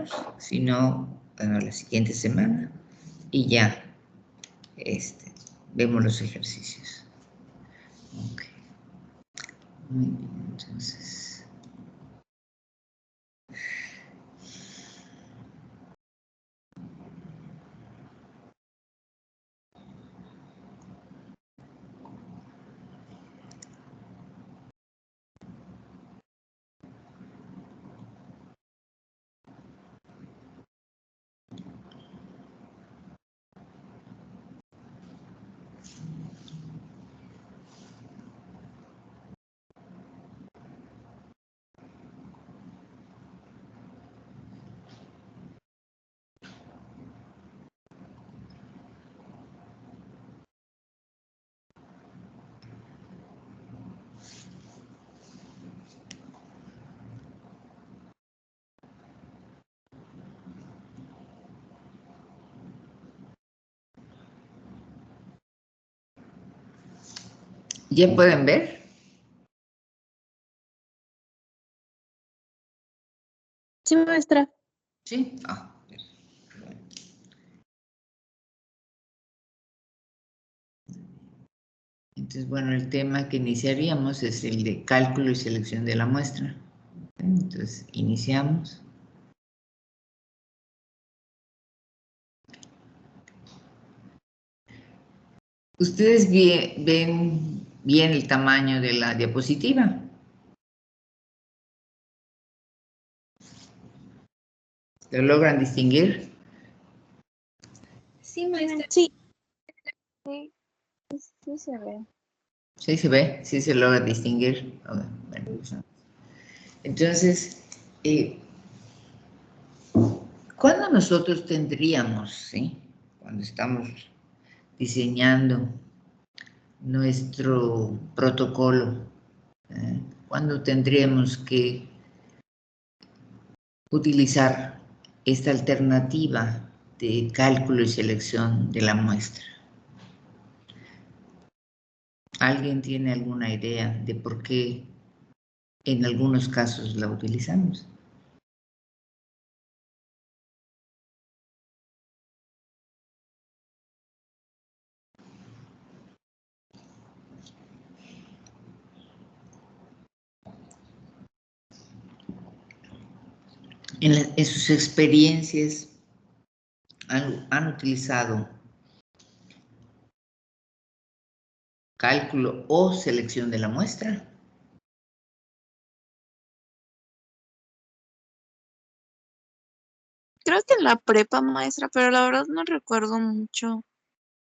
veamos, si no, bueno, la siguiente semana, y ya, vemos los ejercicios. Ok. Muy bien, entonces. ¿Ya pueden ver? Sí, maestra. Sí. Entonces, bueno, el tema que iniciaríamos es el de cálculo y selección de la muestra. Entonces, iniciamos. ¿Ustedes ven bien el tamaño de la diapositiva? ¿Lo logran distinguir? Sí, maestra. Sí. Sí se ve. Sí se ve, sí se logra distinguir. Bueno, pues, entonces, ¿cuándo nosotros tendríamos, sí, cuando estamos diseñando nuestro protocolo, cuándo tendríamos que utilizar esta alternativa de cálculo y selección de la muestra? ¿Alguien tiene alguna idea de por qué en algunos casos la utilizamos? En sus experiencias han utilizado cálculo o selección de la muestra. Creo que en la prepa, maestra, pero la verdad no recuerdo mucho.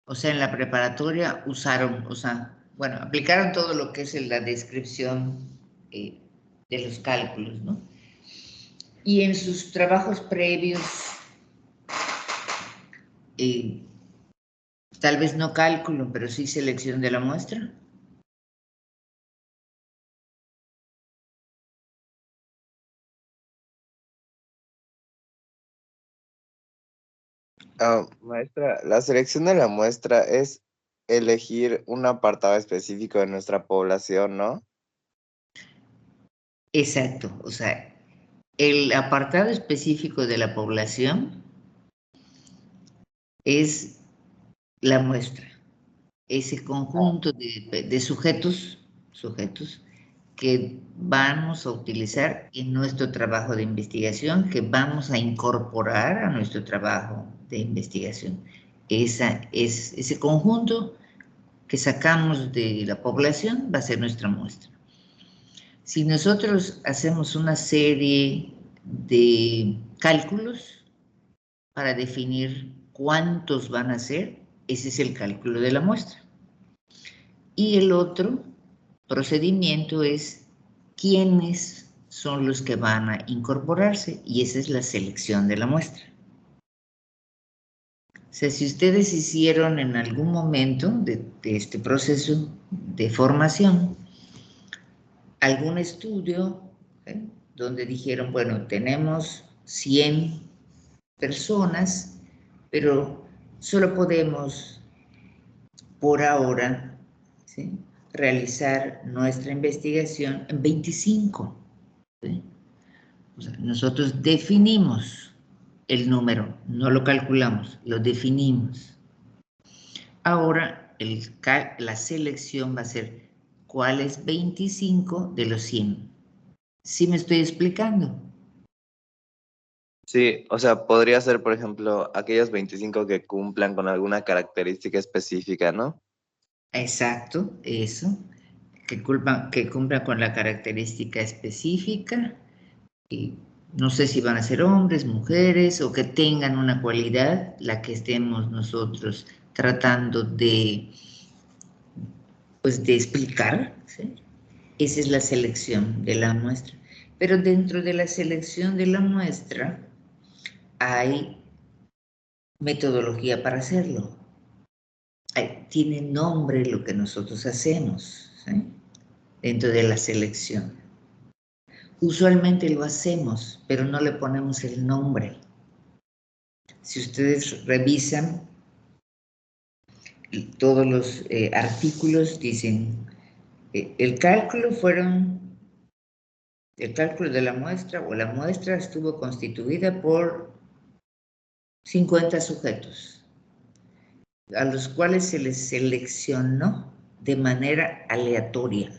O sea, en la preparatoria usaron, o sea, bueno, aplicaron todo lo que es la descripción de los cálculos, ¿no? Y en sus trabajos previos, tal vez no cálculo, pero sí selección de la muestra. Maestra, la selección de la muestra es elegir un apartado específico de nuestra población, ¿no? Exacto, o sea, el apartado específico de la población es la muestra, ese conjunto de sujetos que vamos a utilizar en nuestro trabajo de investigación, que vamos a incorporar a nuestro trabajo de investigación. Ese conjunto que sacamos de la población va a ser nuestra muestra. Si nosotros hacemos una serie de cálculos para definir cuántos van a ser, ese es el cálculo de la muestra. Y el otro procedimiento es quiénes son los que van a incorporarse, y esa es la selección de la muestra. O sea, si ustedes hicieron en algún momento de este proceso de formación algún estudio, donde dijeron, bueno, tenemos 100 personas, pero solo podemos por ahora, ¿sí?, realizar nuestra investigación en 25. ¿Sí? O sea, nosotros definimos el número, no lo calculamos, lo definimos. Ahora la selección va a ser ¿cuál es 25 de los 100? ¿Sí me estoy explicando? Sí, o sea, podría ser, por ejemplo, aquellos 25 que cumplan con alguna característica específica, ¿no? Exacto, eso, que cumplan con la característica específica, y no sé si van a ser hombres, mujeres, o que tengan una cualidad, la que estemos nosotros tratando de, pues, de explicar, ¿sí? Esa es la selección de la muestra. Pero dentro de la selección de la muestra hay metodología para hacerlo. Tiene nombre lo que nosotros hacemos, ¿sí? Dentro de la selección. Usualmente lo hacemos, pero no le ponemos el nombre. Si ustedes revisan todos los artículos, dicen, el cálculo de la muestra o la muestra estuvo constituida por 50 sujetos, a los cuales se les seleccionó de manera aleatoria.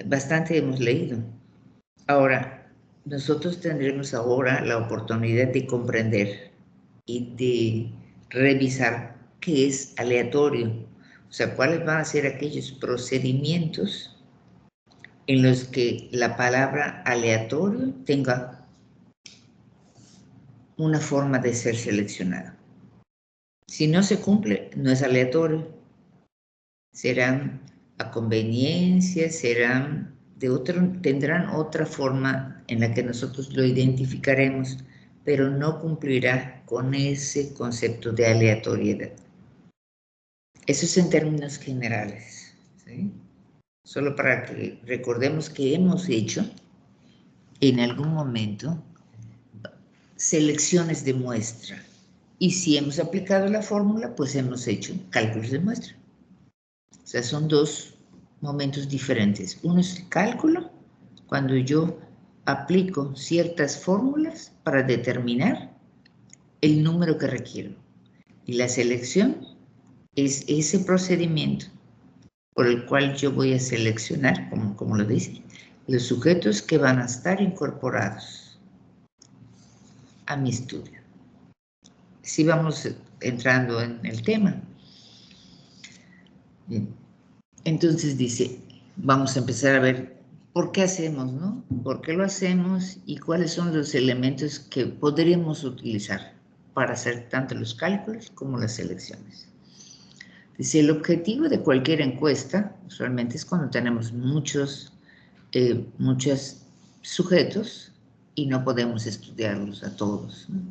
Bastante hemos leído. Ahora, nosotros tendremos ahora la oportunidad de comprender y de revisar qué es aleatorio. O sea, cuáles van a ser aquellos procedimientos en los que la palabra aleatorio tenga una forma de ser seleccionada. Si no se cumple, no es aleatorio. Serán a conveniencia, tendrán otra forma en la que nosotros lo identificaremos, pero no cumplirá con ese concepto de aleatoriedad. Eso es en términos generales, ¿sí? Solo para que recordemos que hemos hecho en algún momento selecciones de muestra. Y si hemos aplicado la fórmula, pues hemos hecho cálculos de muestra. O sea, son dos momentos diferentes. Uno es el cálculo, cuando yo aplico ciertas fórmulas para determinar el número que requiero. Y la selección es ese procedimiento por el cual yo voy a seleccionar, como lo dice, los sujetos que van a estar incorporados a mi estudio. Sí, vamos entrando en el tema. Bien. Entonces dice, vamos a empezar a ver por qué hacemos, ¿no? ¿Por qué lo hacemos y cuáles son los elementos que podremos utilizar para hacer tanto los cálculos como las selecciones? Dice, el objetivo de cualquier encuesta, usualmente es cuando tenemos muchos sujetos y no podemos estudiarlos a todos, ¿no?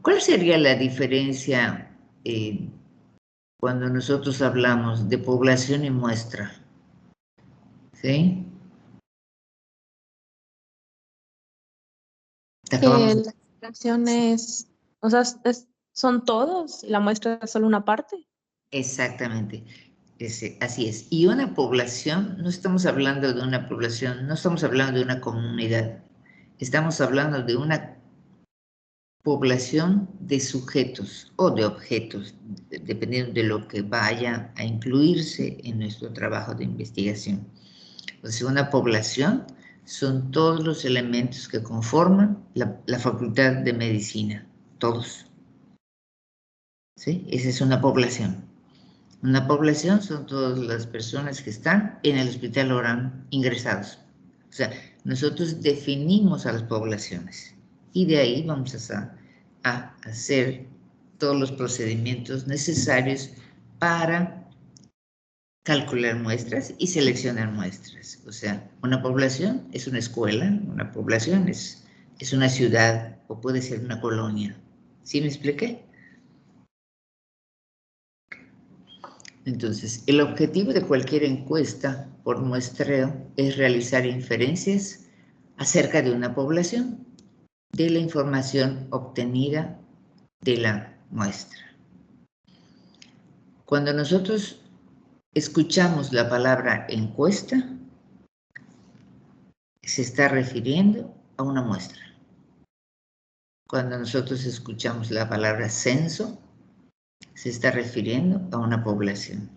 ¿Cuál sería la diferencia cuando nosotros hablamos de población y muestra? ¿Sí? Las fracciones, o sea, son todos y la muestra es solo una parte. Exactamente. Así es. Y una población, no estamos hablando de una población, no estamos hablando de una comunidad. Estamos hablando de una población de sujetos o de objetos, dependiendo de lo que vaya a incluirse en nuestro trabajo de investigación. O sea, una población son todos los elementos que conforman la Facultad de Medicina, todos. ¿Sí? Esa es una población. Una población son todas las personas que están en el hospital Orán ingresados. O sea, nosotros definimos a las poblaciones y de ahí vamos a hacer todos los procedimientos necesarios para calcular muestras y seleccionar muestras. O sea, una población es una escuela, una población es una ciudad o puede ser una colonia. ¿Sí me expliqué? Entonces, el objetivo de cualquier encuesta por muestreo es realizar inferencias acerca de una población, de la información obtenida de la muestra. Cuando nosotros escuchamos la palabra encuesta, se está refiriendo a una muestra. Cuando nosotros escuchamos la palabra censo, se está refiriendo a una población.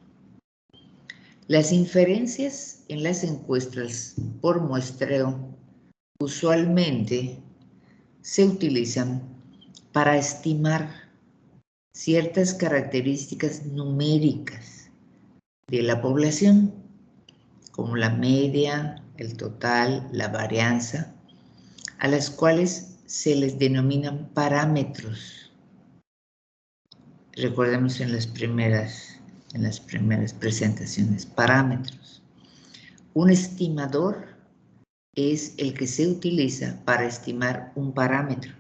Las inferencias en las encuestas por muestreo usualmente se utilizan para estimar ciertas características numéricas de la población, como la media, el total, la varianza, a las cuales se les denominan parámetros. Recordemos en las primeras presentaciones, parámetros. Un estimador es el que se utiliza para estimar un parámetro.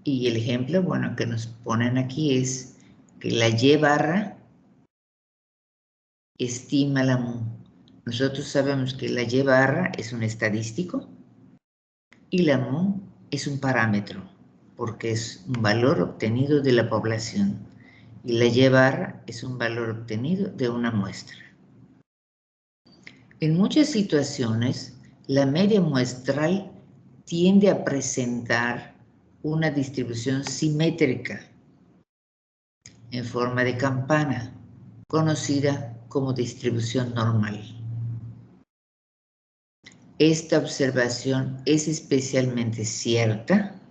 Y el ejemplo, bueno, que nos ponen aquí es que la Y barra estima la mu. Nosotros sabemos que la Y barra es un estadístico y la mu es un parámetro, porque es un valor obtenido de la población. Y la Y barra es un valor obtenido de una muestra. En muchas situaciones, la media muestral tiende a presentar una distribución simétrica en forma de campana, conocida como distribución normal. Esta observación es especialmente cierta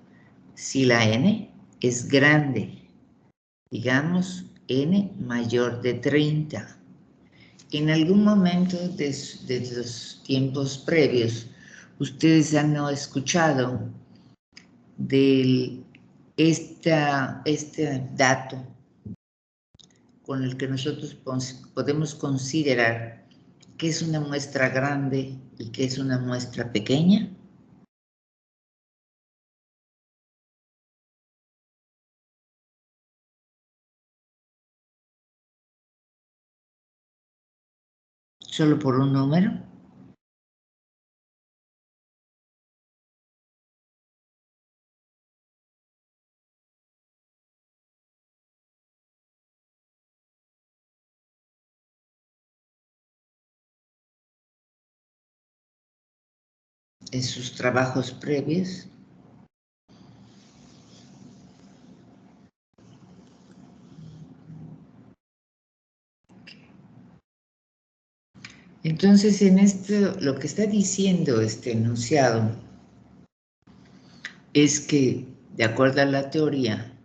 si la n es grande, digamos n mayor de 30. En algún momento de los tiempos previos, ustedes han escuchado de este dato con el que nosotros podemos considerar qué es una muestra grande y qué es una muestra pequeña. Solo por un número. En sus trabajos previos. Entonces, en esto, lo que está diciendo este enunciado es que, de acuerdo a la teoría,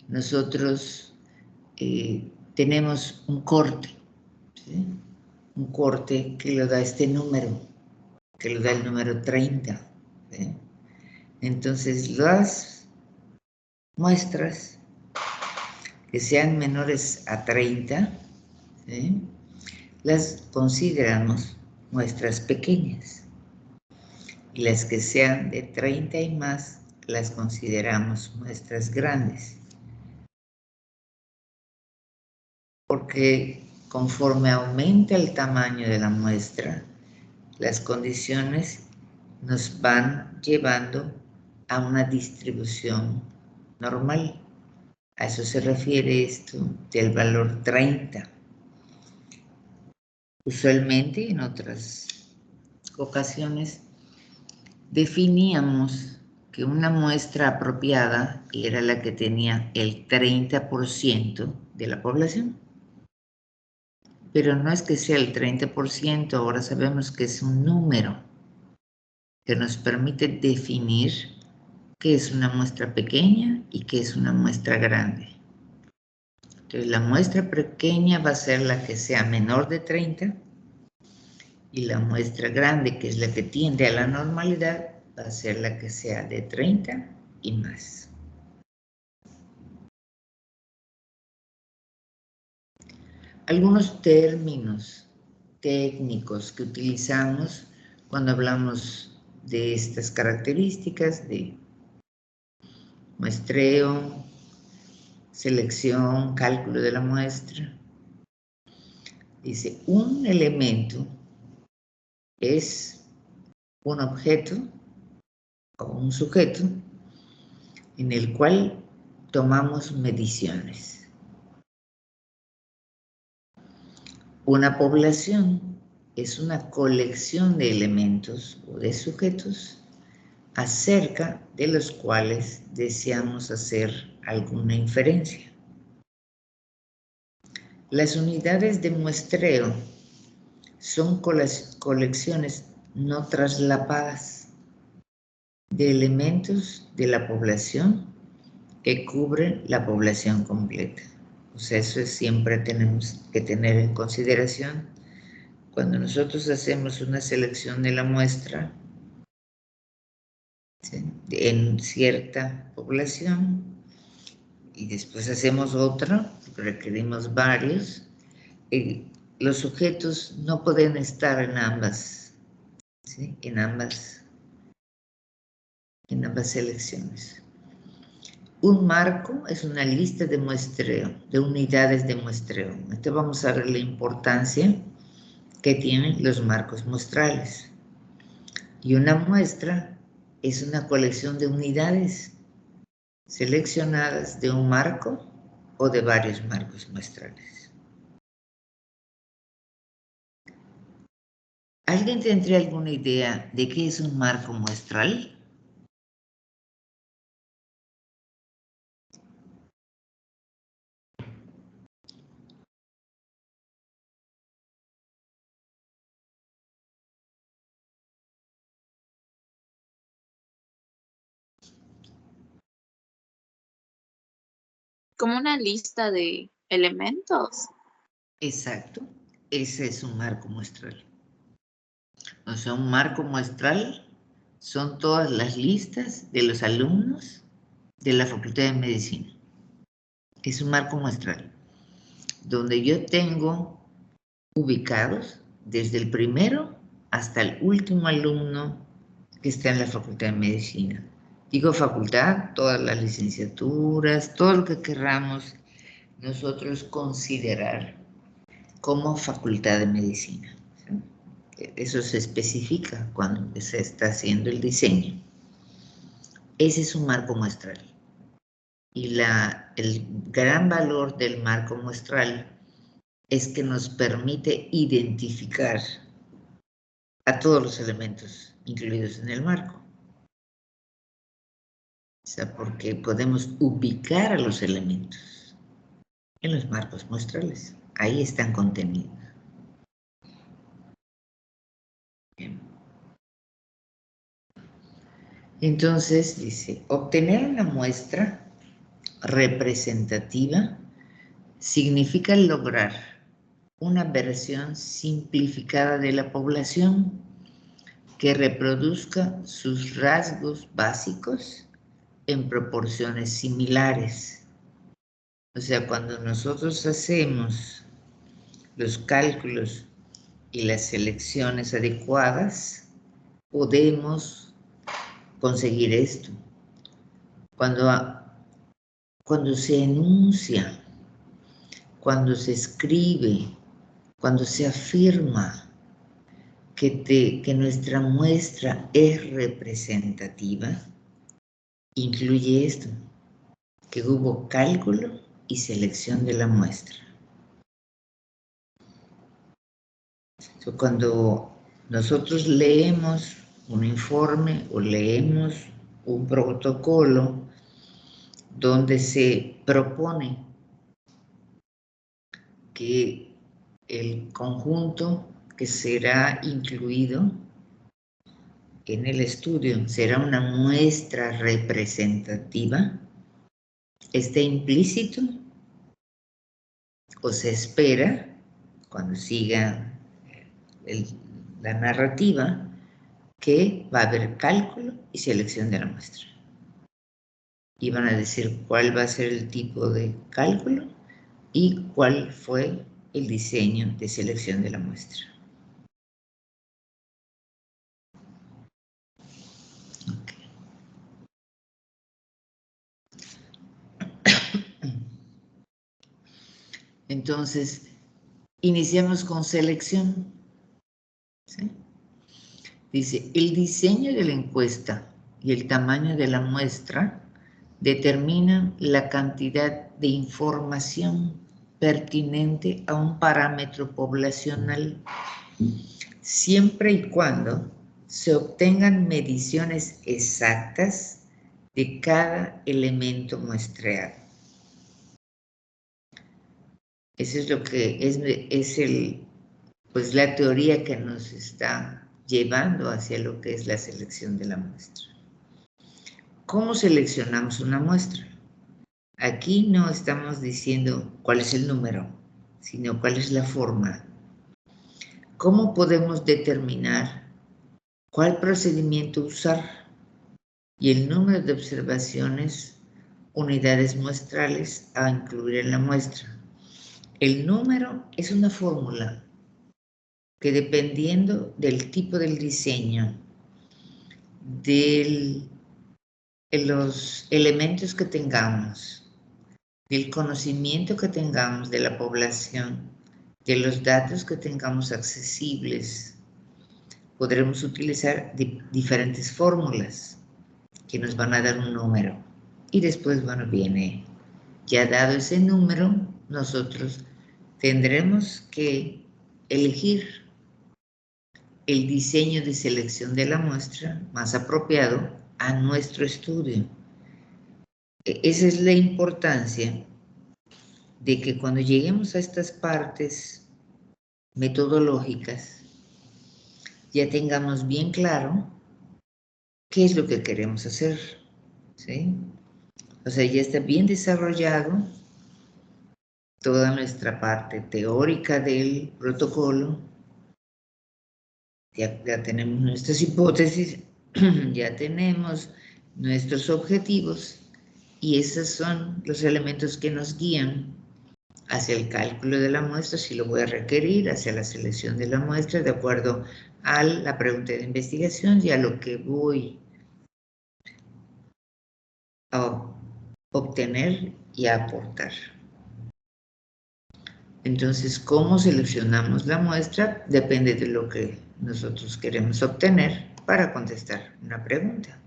nosotros tenemos un corte, ¿sí? Un corte que lo da este número, que lo da el número 30. ¿Sí? Entonces, las muestras que sean menores a 30, ¿sí?, las consideramos muestras pequeñas. Y las que sean de 30 y más, las consideramos muestras grandes. Porque conforme aumenta el tamaño de la muestra, las condiciones nos van llevando a una distribución normal. A eso se refiere esto del valor 30. Usualmente, en otras ocasiones, definíamos que una muestra apropiada era la que tenía el 30% de la población. Pero no es que sea el 30%, ahora sabemos que es un número que nos permite definir qué es una muestra pequeña y qué es una muestra grande. Entonces, la muestra pequeña va a ser la que sea menor de 30 y la muestra grande, que es la que tiende a la normalidad, va a ser la que sea de 30 y más. Algunos términos técnicos que utilizamos cuando hablamos de estas características de muestreo, selección, cálculo de la muestra. Dice, un elemento es un objeto o un sujeto en el cual tomamos mediciones. Una población es una colección de elementos o de sujetos acerca de los cuales deseamos hacer alguna inferencia. Las unidades de muestreo son colecciones no traslapadas de elementos de la población que cubren la población completa. O sea, eso siempre tenemos que tener en consideración. Cuando nosotros hacemos una selección de la muestra, ¿sí?, en cierta población, y después hacemos otra, requerimos varios, los sujetos no pueden estar en ambas, ¿sí?, en ambas selecciones. Un marco es una lista de muestreo, de unidades de muestreo. Entonces vamos a ver la importancia que tienen los marcos muestrales. Y una muestra es una colección de unidades seleccionadas de un marco o de varios marcos muestrales. ¿Alguien tendría alguna idea de qué es un marco muestral? Como una lista de elementos. Exacto, ese es un marco muestral. O sea, un marco muestral son todas las listas de los alumnos de la Facultad de Medicina. Es un marco muestral, donde yo tengo ubicados desde el primero hasta el último alumno que está en la Facultad de Medicina. Digo facultad, todas las licenciaturas, todo lo que querramos nosotros considerar como Facultad de Medicina. Eso se especifica cuando se está haciendo el diseño. Ese es un marco muestral. Y el gran valor del marco muestral es que nos permite identificar a todos los elementos incluidos en el marco. O sea, porque podemos ubicar a los elementos en los marcos muestrales. Ahí están contenidos. Bien. Entonces, dice, obtener una muestra representativa significa lograr una versión simplificada de la población que reproduzca sus rasgos básicos en proporciones similares. O sea, cuando nosotros hacemos los cálculos y las selecciones adecuadas, podemos conseguir esto. Cuando se enuncia, cuando se escribe, cuando se afirma que nuestra muestra es representativa, incluye esto, que hubo cálculo y selección de la muestra. Cuando nosotros leemos un informe o leemos un protocolo donde se propone que el conjunto que será incluido en el estudio será una muestra representativa, está implícito o se espera, cuando siga la narrativa, que va a haber cálculo y selección de la muestra. Y van a decir cuál va a ser el tipo de cálculo y cuál fue el diseño de selección de la muestra. Okay. Entonces, iniciamos con selección. ¿Sí? Dice, el diseño de la encuesta y el tamaño de la muestra determinan la cantidad de información pertinente a un parámetro poblacional, siempre y cuando se obtengan mediciones exactas de cada elemento muestreado. Eso es lo que pues la teoría que nos está llevando hacia lo que es la selección de la muestra. ¿Cómo seleccionamos una muestra? Aquí no estamos diciendo cuál es el número, sino cuál es la forma. ¿Cómo podemos determinar cuál procedimiento usar? Y el número de observaciones, unidades muestrales a incluir en la muestra. El número es una fórmula que dependiendo del tipo del diseño, de los elementos que tengamos, del conocimiento que tengamos de la población, de los datos que tengamos accesibles, podremos utilizar diferentes fórmulas que nos van a dar un número. Y después, bueno, viene, ya dado ese número, nosotros tendremos que elegir el diseño de selección de la muestra más apropiado a nuestro estudio. Esa es la importancia de que cuando lleguemos a estas partes metodológicas, ya tengamos bien claro qué es lo que queremos hacer, ¿sí? O sea, ya está bien desarrollado toda nuestra parte teórica del protocolo, ya tenemos nuestras hipótesis, ya tenemos nuestros objetivos, y esos son los elementos que nos guían hacia el cálculo de la muestra, si lo voy a requerir, hacia la selección de la muestra, de acuerdo a la pregunta de investigación y a lo que voy a obtener y a aportar. Entonces, ¿cómo seleccionamos la muestra? Depende de lo que nosotros queremos obtener para contestar una pregunta.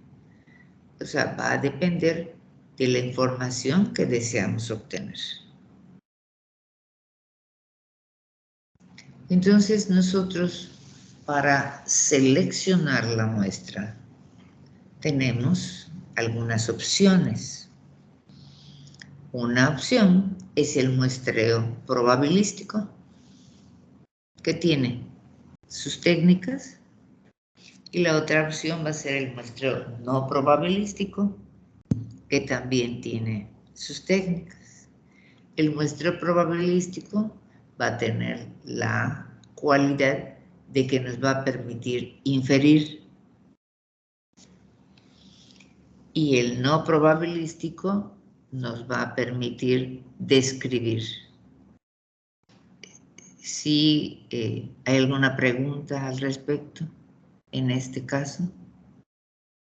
O sea, va a depender de la información que deseamos obtener. Entonces, nosotros, para seleccionar la muestra, tenemos algunas opciones. Una opción es el muestreo probabilístico, que tiene sus técnicas, y la otra opción va a ser el muestreo no probabilístico, que también tiene sus técnicas. El muestreo probabilístico va a tener la cualidad de que nos va a permitir inferir, y el no probabilístico nos va a permitir describir. Si hay alguna pregunta al respecto, en este caso,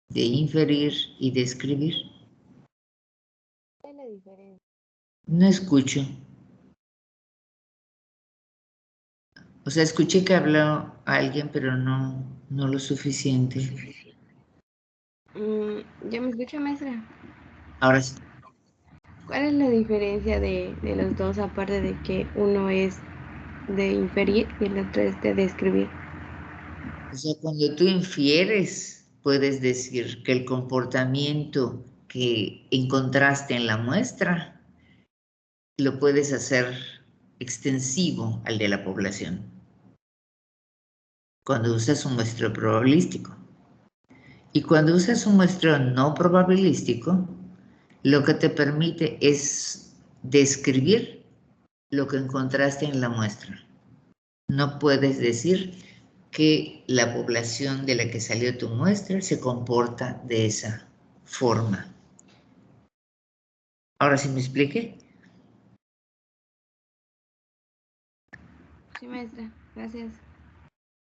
de inferir y describir. ¿Cuál es la diferencia? No escucho. O sea, escuché que habló alguien, pero no lo suficiente. ¿Ya me escucha, maestra? Ahora sí. ¿Cuál es la diferencia de los dos, aparte de que uno es de inferir y el otro es de describir? O sea, cuando tú infieres, puedes decir que el comportamiento que encontraste en la muestra lo puedes hacer extensivo al de la población, cuando usas un muestreo probabilístico. Y cuando usas un muestreo no probabilístico, lo que te permite es describir lo que encontraste en la muestra. No puedes decir que la población de la que salió tu muestra se comporta de esa forma. ¿Ahora sí me expliqué? Sí, maestra, gracias.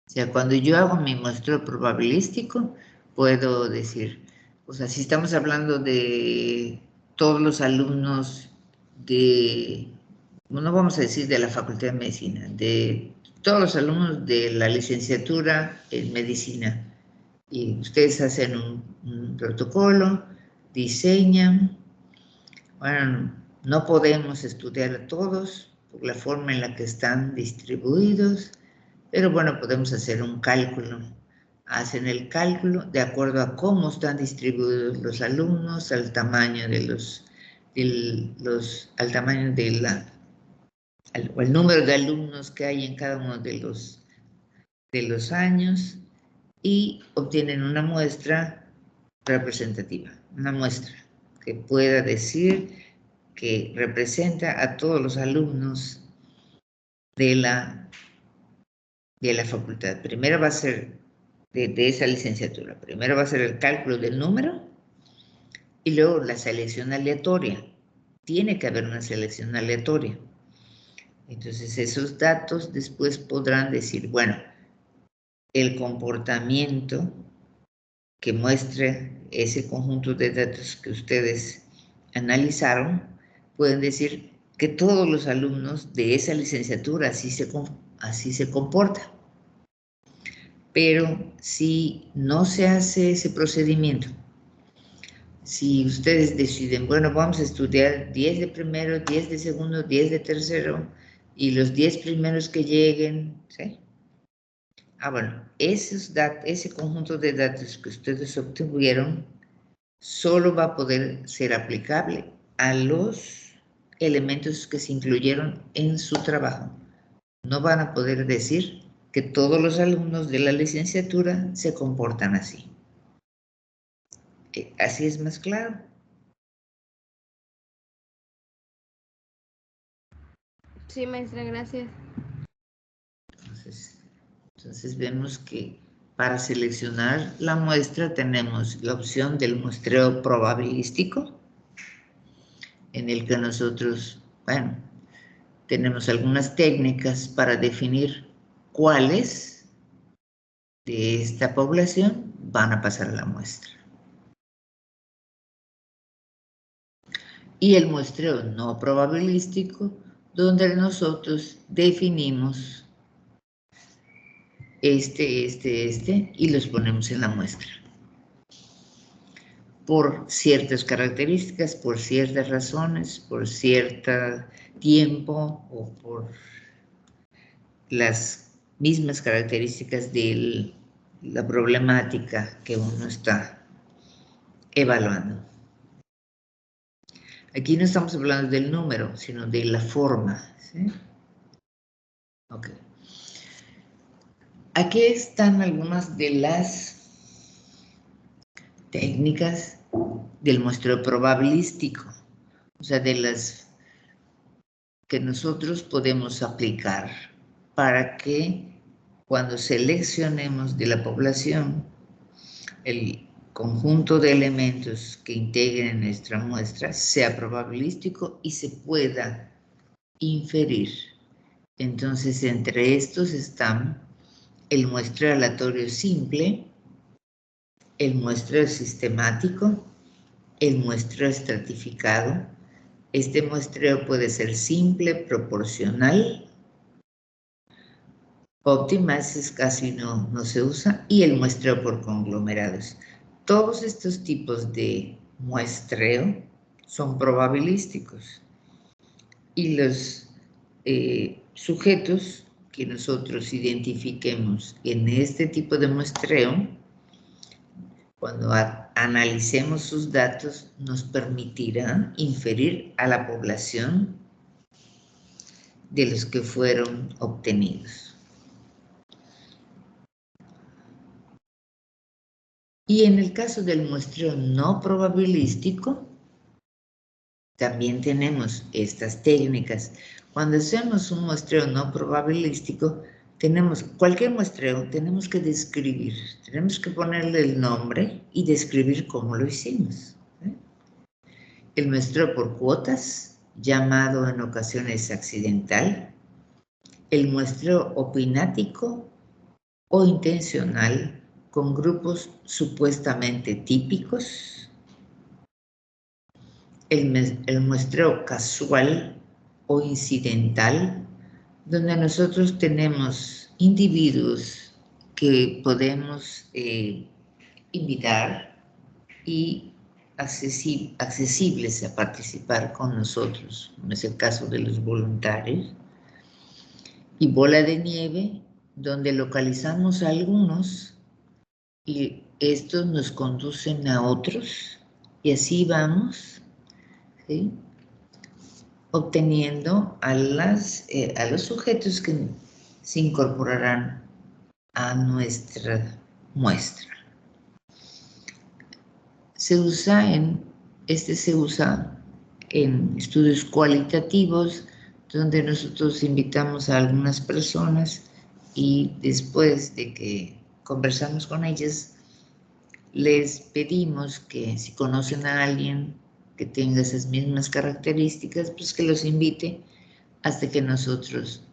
O sea, cuando yo hago mi muestreo probabilístico, puedo decir, o sea, si estamos hablando de todos los alumnos de, no vamos a decir de la Facultad de Medicina, de todos los alumnos de la licenciatura en Medicina, y ustedes hacen un protocolo, diseñan, bueno, no podemos estudiar a todos por la forma en la que están distribuidos, pero bueno, podemos hacer un cálculo hacen el cálculo de acuerdo a cómo están distribuidos los alumnos, al tamaño al tamaño o el número de alumnos que hay en cada uno de los años, y obtienen una muestra representativa, una muestra que pueda decir que representa a todos los alumnos de la facultad. Primero va a ser de esa licenciatura. Primero va a ser el cálculo del número y luego la selección aleatoria. Tiene que haber una selección aleatoria. Entonces, esos datos después podrán decir, bueno, el comportamiento que muestre ese conjunto de datos que ustedes analizaron, pueden decir que todos los alumnos de esa licenciatura así se comportan. Pero si no se hace ese procedimiento, si ustedes deciden, bueno, vamos a estudiar 10 de primero, 10 de segundo, 10 de tercero, y los 10 primeros que lleguen, ¿sí? Bueno, ese conjunto de datos que ustedes obtuvieron solo va a poder ser aplicable a los elementos que se incluyeron en su trabajo. No van a poder decir que todos los alumnos de la licenciatura se comportan así. ¿Así es más claro? Sí, maestra, gracias. Entonces vemos que para seleccionar la muestra tenemos la opción del muestreo probabilístico, en el que nosotros, bueno, tenemos algunas técnicas para definir cuáles de esta población van a pasar a la muestra. Y el muestreo no probabilístico, donde nosotros definimos y los ponemos en la muestra. Por ciertas características, por ciertas razones, por cierto tiempo o por las mismas características de la problemática que uno está evaluando. Aquí no estamos hablando del número, sino de la forma, ¿sí? Ok. Aquí están algunas de las técnicas del muestreo probabilístico, o sea, de las que nosotros podemos aplicar para que cuando seleccionemos de la población el conjunto de elementos que integren nuestra muestra sea probabilístico y se pueda inferir. Entonces, entre estos están el muestreo aleatorio simple, el muestreo sistemático, el muestreo estratificado. Este muestreo puede ser simple, proporcional, óptima, ese casi no se usa, y el muestreo por conglomerados. Todos estos tipos de muestreo son probabilísticos y los sujetos que nosotros identifiquemos en este tipo de muestreo, cuando analicemos sus datos, nos permitirá inferir a la población de los que fueron obtenidos. Y en el caso del muestreo no probabilístico, también tenemos estas técnicas. Cuando hacemos un muestreo no probabilístico, cualquier muestreo tenemos que describir, tenemos que ponerle el nombre y describir cómo lo hicimos. El muestreo por cuotas, llamado en ocasiones accidental, el muestreo opinático o intencional con grupos supuestamente típicos, el muestreo casual o incidental, donde nosotros tenemos individuos que podemos invitar y accesibles a participar con nosotros, como es el caso de los voluntarios, y bola de nieve, donde localizamos a algunos y estos nos conducen a otros, y así vamos, ¿sí?, obteniendo a los sujetos que se incorporarán a nuestra muestra. Se usa en estudios cualitativos, donde nosotros invitamos a algunas personas y después de que conversamos con ellas, les pedimos que si conocen a alguien que tenga esas mismas características, pues que los invite hasta que nosotros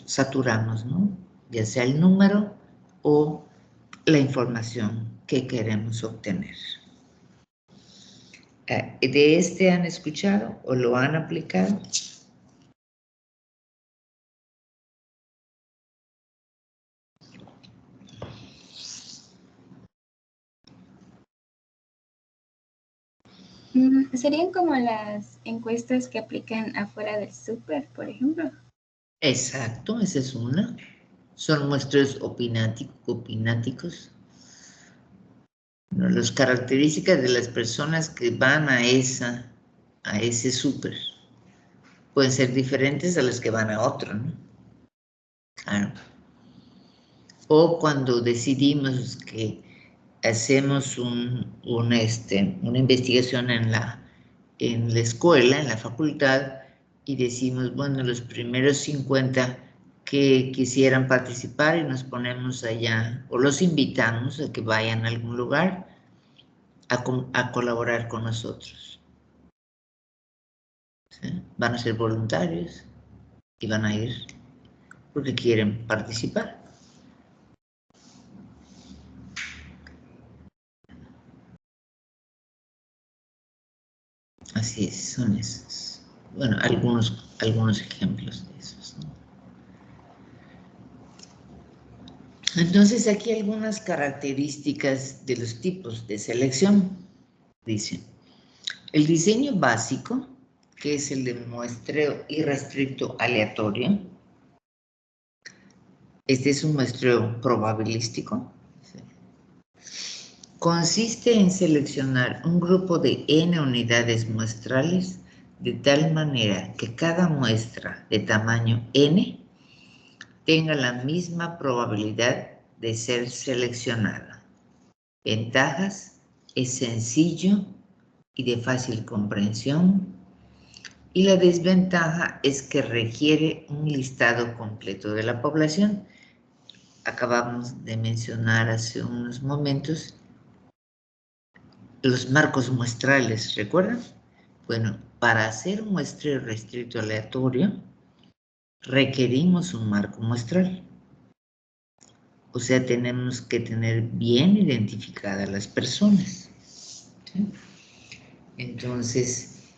saturamos, ¿no?, ya sea el número o la información que queremos obtener. ¿De este han escuchado o lo han aplicado? ¿Serían como las encuestas que aplican afuera del súper, por ejemplo? Exacto, esa es una. Son muestreos opináticos. Las características de las personas que van a ese súper pueden ser diferentes a las que van a otro, ¿no? Claro. O cuando decidimos que hacemos una investigación en la escuela, en la facultad, y decimos, bueno, los primeros 50 que quisieran participar, y nos ponemos allá, o los invitamos a que vayan a algún lugar a colaborar con nosotros. ¿Sí? Van a ser voluntarios y van a ir porque quieren participar. Así es, son esos. Bueno, algunos ejemplos de esos, ¿no? Entonces, aquí algunas características de los tipos de selección. Dice, el diseño básico, que es el de muestreo irrestricto aleatorio. Este es un muestreo probabilístico. Consiste en seleccionar un grupo de n unidades muestrales de tal manera que cada muestra de tamaño n tenga la misma probabilidad de ser seleccionada. Ventajas: es sencillo y de fácil comprensión. Y la desventaja es que requiere un listado completo de la población. Acabamos de mencionar hace unos momentos los marcos muestrales, ¿recuerdan? Bueno, para hacer un muestreo restricto aleatorio, requerimos un marco muestral. O sea, tenemos que tener bien identificadas las personas, ¿sí? Entonces,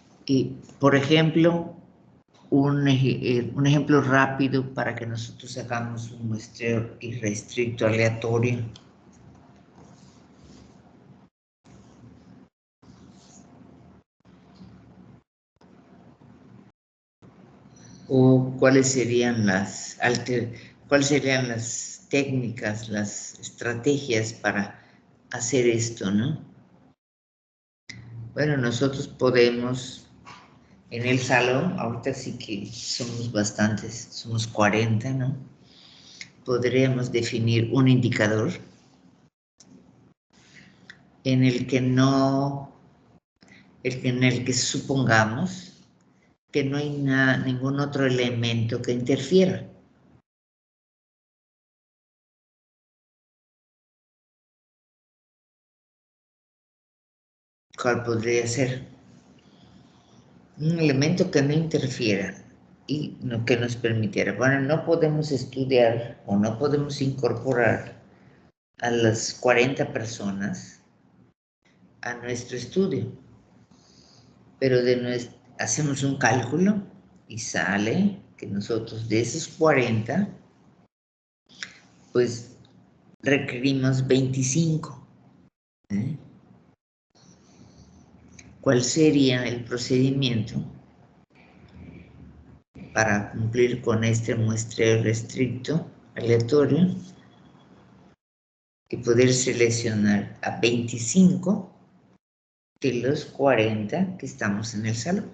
por ejemplo, un ejemplo rápido para que nosotros hagamos un muestreo irrestricto aleatorio. O cuáles serían las técnicas, las estrategias para hacer esto, ¿no? Bueno, nosotros podemos, en el salón, ahorita sí que somos bastantes, somos 40, ¿no? Podríamos definir un indicador en el que supongamos que no hay ningún otro elemento que interfiera. ¿Cuál podría ser? Un elemento que no interfiera y que nos permitiera. Bueno, no podemos estudiar o no podemos incorporar a las 40 personas a nuestro estudio, pero hacemos un cálculo y sale que nosotros de esos 40, pues requerimos 25. ¿Eh? ¿Cuál sería el procedimiento para cumplir con este muestreo restricto aleatorio? y poder seleccionar a 25 de los 40 que estamos en el salón.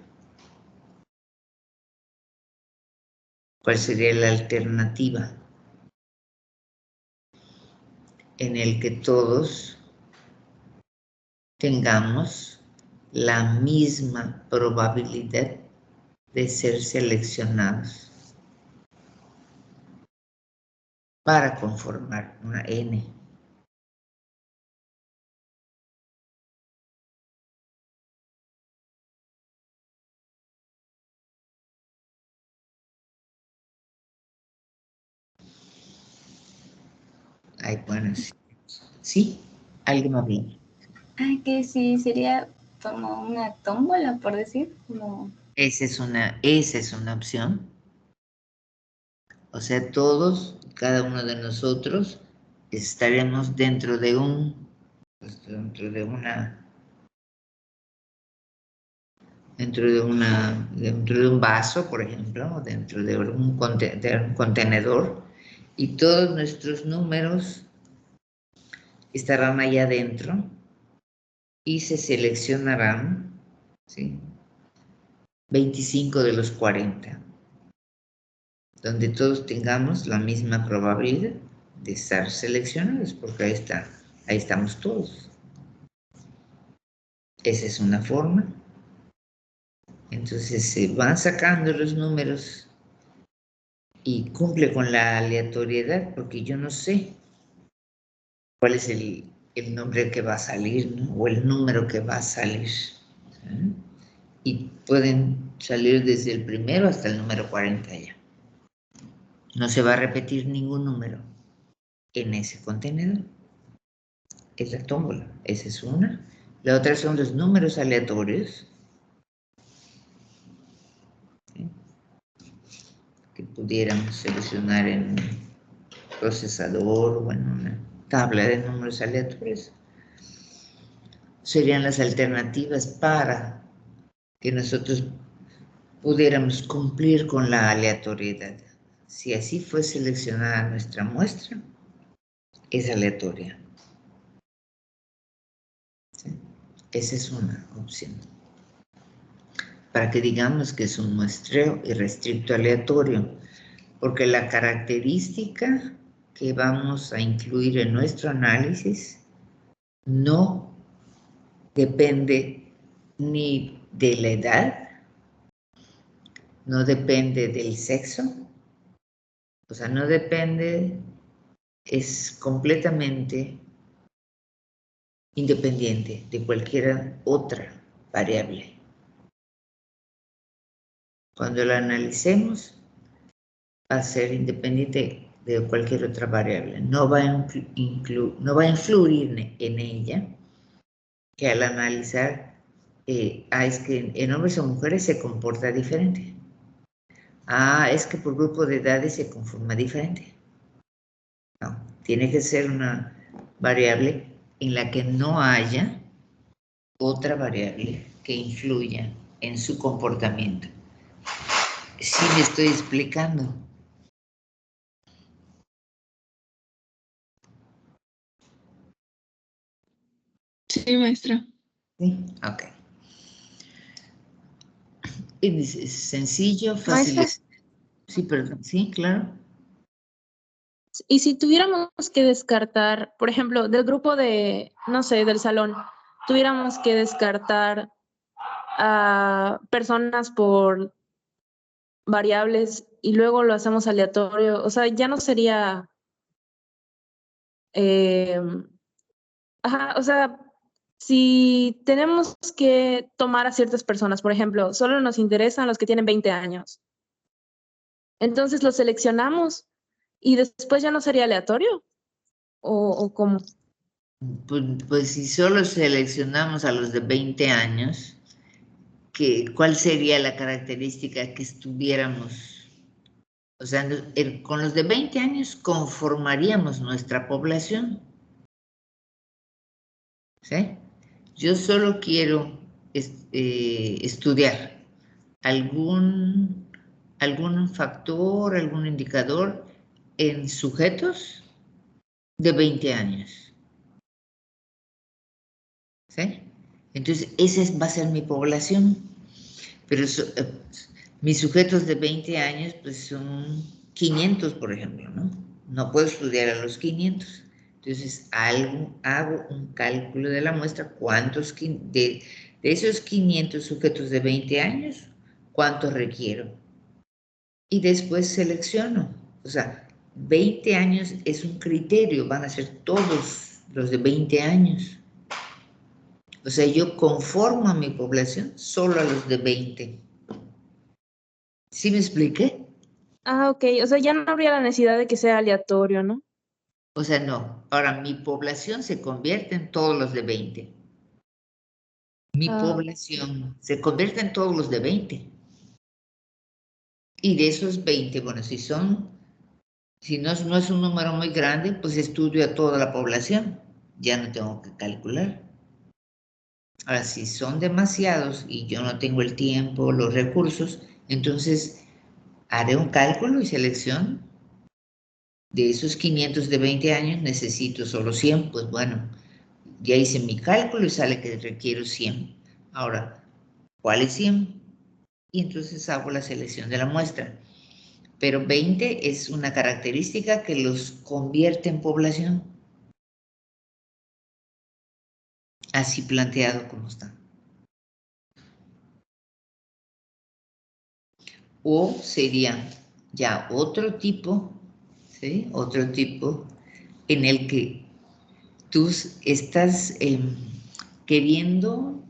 ¿Cuál sería la alternativa? En el que todos tengamos la misma probabilidad de ser seleccionados para conformar una N. Ay, bueno, sí. ¿Sí? ¿Alguien me habló? Ah, que sí, sería como una tómbola, por decir, como... Esa es una opción. O sea, todos, cada uno de nosotros, estaremos dentro de dentro de un vaso, por ejemplo, o dentro de un contenedor, y todos nuestros números estarán allá adentro y se seleccionarán, ¿sí? 25 de los 40, donde todos tengamos la misma probabilidad de estar seleccionados, porque ahí estamos todos. Esa es una forma. Entonces se van sacando los números y cumple con la aleatoriedad, porque yo no sé cuál es el nombre que va a salir, ¿no? O el número que va a salir. ¿Sí? Y pueden salir desde el primero hasta el número 40 ya. No se va a repetir ningún número en ese contenedor. Es la tómbola, esa es una. La otra son los números aleatorios, ¿sí? Que pudiéramos seleccionar en un procesador o en una tabla de números aleatorios. Serían las alternativas para que nosotros pudiéramos cumplir con la aleatoriedad. Si así fue seleccionada nuestra muestra, es aleatoria. ¿Sí? Esa es una opción. Para que digamos que es un muestreo irrestricto aleatorio, porque la característica que vamos a incluir en nuestro análisis no depende ni de la edad, no depende del sexo, o sea, no depende, es completamente independiente de cualquier otra variable. Cuando la analicemos, va a ser independiente de cualquier otra variable. No va a influir en ella, que al analizar, es que en hombres o mujeres se comporta diferente. Es que por grupo de edades se conforma diferente. No, tiene que ser una variable en la que no haya otra variable que influya en su comportamiento. Sí me estoy explicando. Sí, maestra. Sí, ok. Es sencillo, fácil. Maestra. Sí, perdón, sí, claro. Y si tuviéramos que descartar, por ejemplo, del grupo de, no sé, del salón, tuviéramos que descartar a personas por variables y luego lo hacemos aleatorio, o sea, ya no sería, o sea, si tenemos que tomar a ciertas personas, por ejemplo, solo nos interesan los que tienen 20 años, entonces los seleccionamos y después ya no sería aleatorio, o ¿cómo? Pues si solo seleccionamos a los de 20 años, ¿cuál sería la característica que estuviéramos? O sea, con los de 20 años conformaríamos nuestra población. ¿Sí? Yo solo quiero estudiar algún factor, algún indicador en sujetos de 20 años. ¿sí? Entonces, va a ser mi población. Pero mis sujetos de 20 años, pues son 500, por ejemplo, ¿no? No puedo estudiar a los 500. Entonces, hago un cálculo de la muestra, cuántos de esos 500 sujetos de 20 años, cuántos requiero. Y después selecciono. O sea, 20 años es un criterio, van a ser todos los de 20 años. O sea, yo conformo a mi población solo a los de 20. ¿Sí me expliqué? Ah, ok. O sea, ya no habría la necesidad de que sea aleatorio, ¿no? O sea, no. Ahora, mi población se convierte en todos los de 20. Mi Ah, población se convierte en todos los de 20. Y de esos 20, bueno, si no es un número muy grande, pues estudio a toda la población. Ya no tengo que calcular. Ahora, si son demasiados y yo no tengo el tiempo, los recursos, entonces haré un cálculo y selección. De esos 500 de 20 años necesito solo 100, pues bueno, ya hice mi cálculo y sale que requiero 100. Ahora, ¿cuáles 100? Y entonces hago la selección de la muestra. Pero 20 es una característica que los convierte en población. Así planteado como está. O sería ya otro tipo, ¿sí? Otro tipo en el que tú estás queriendo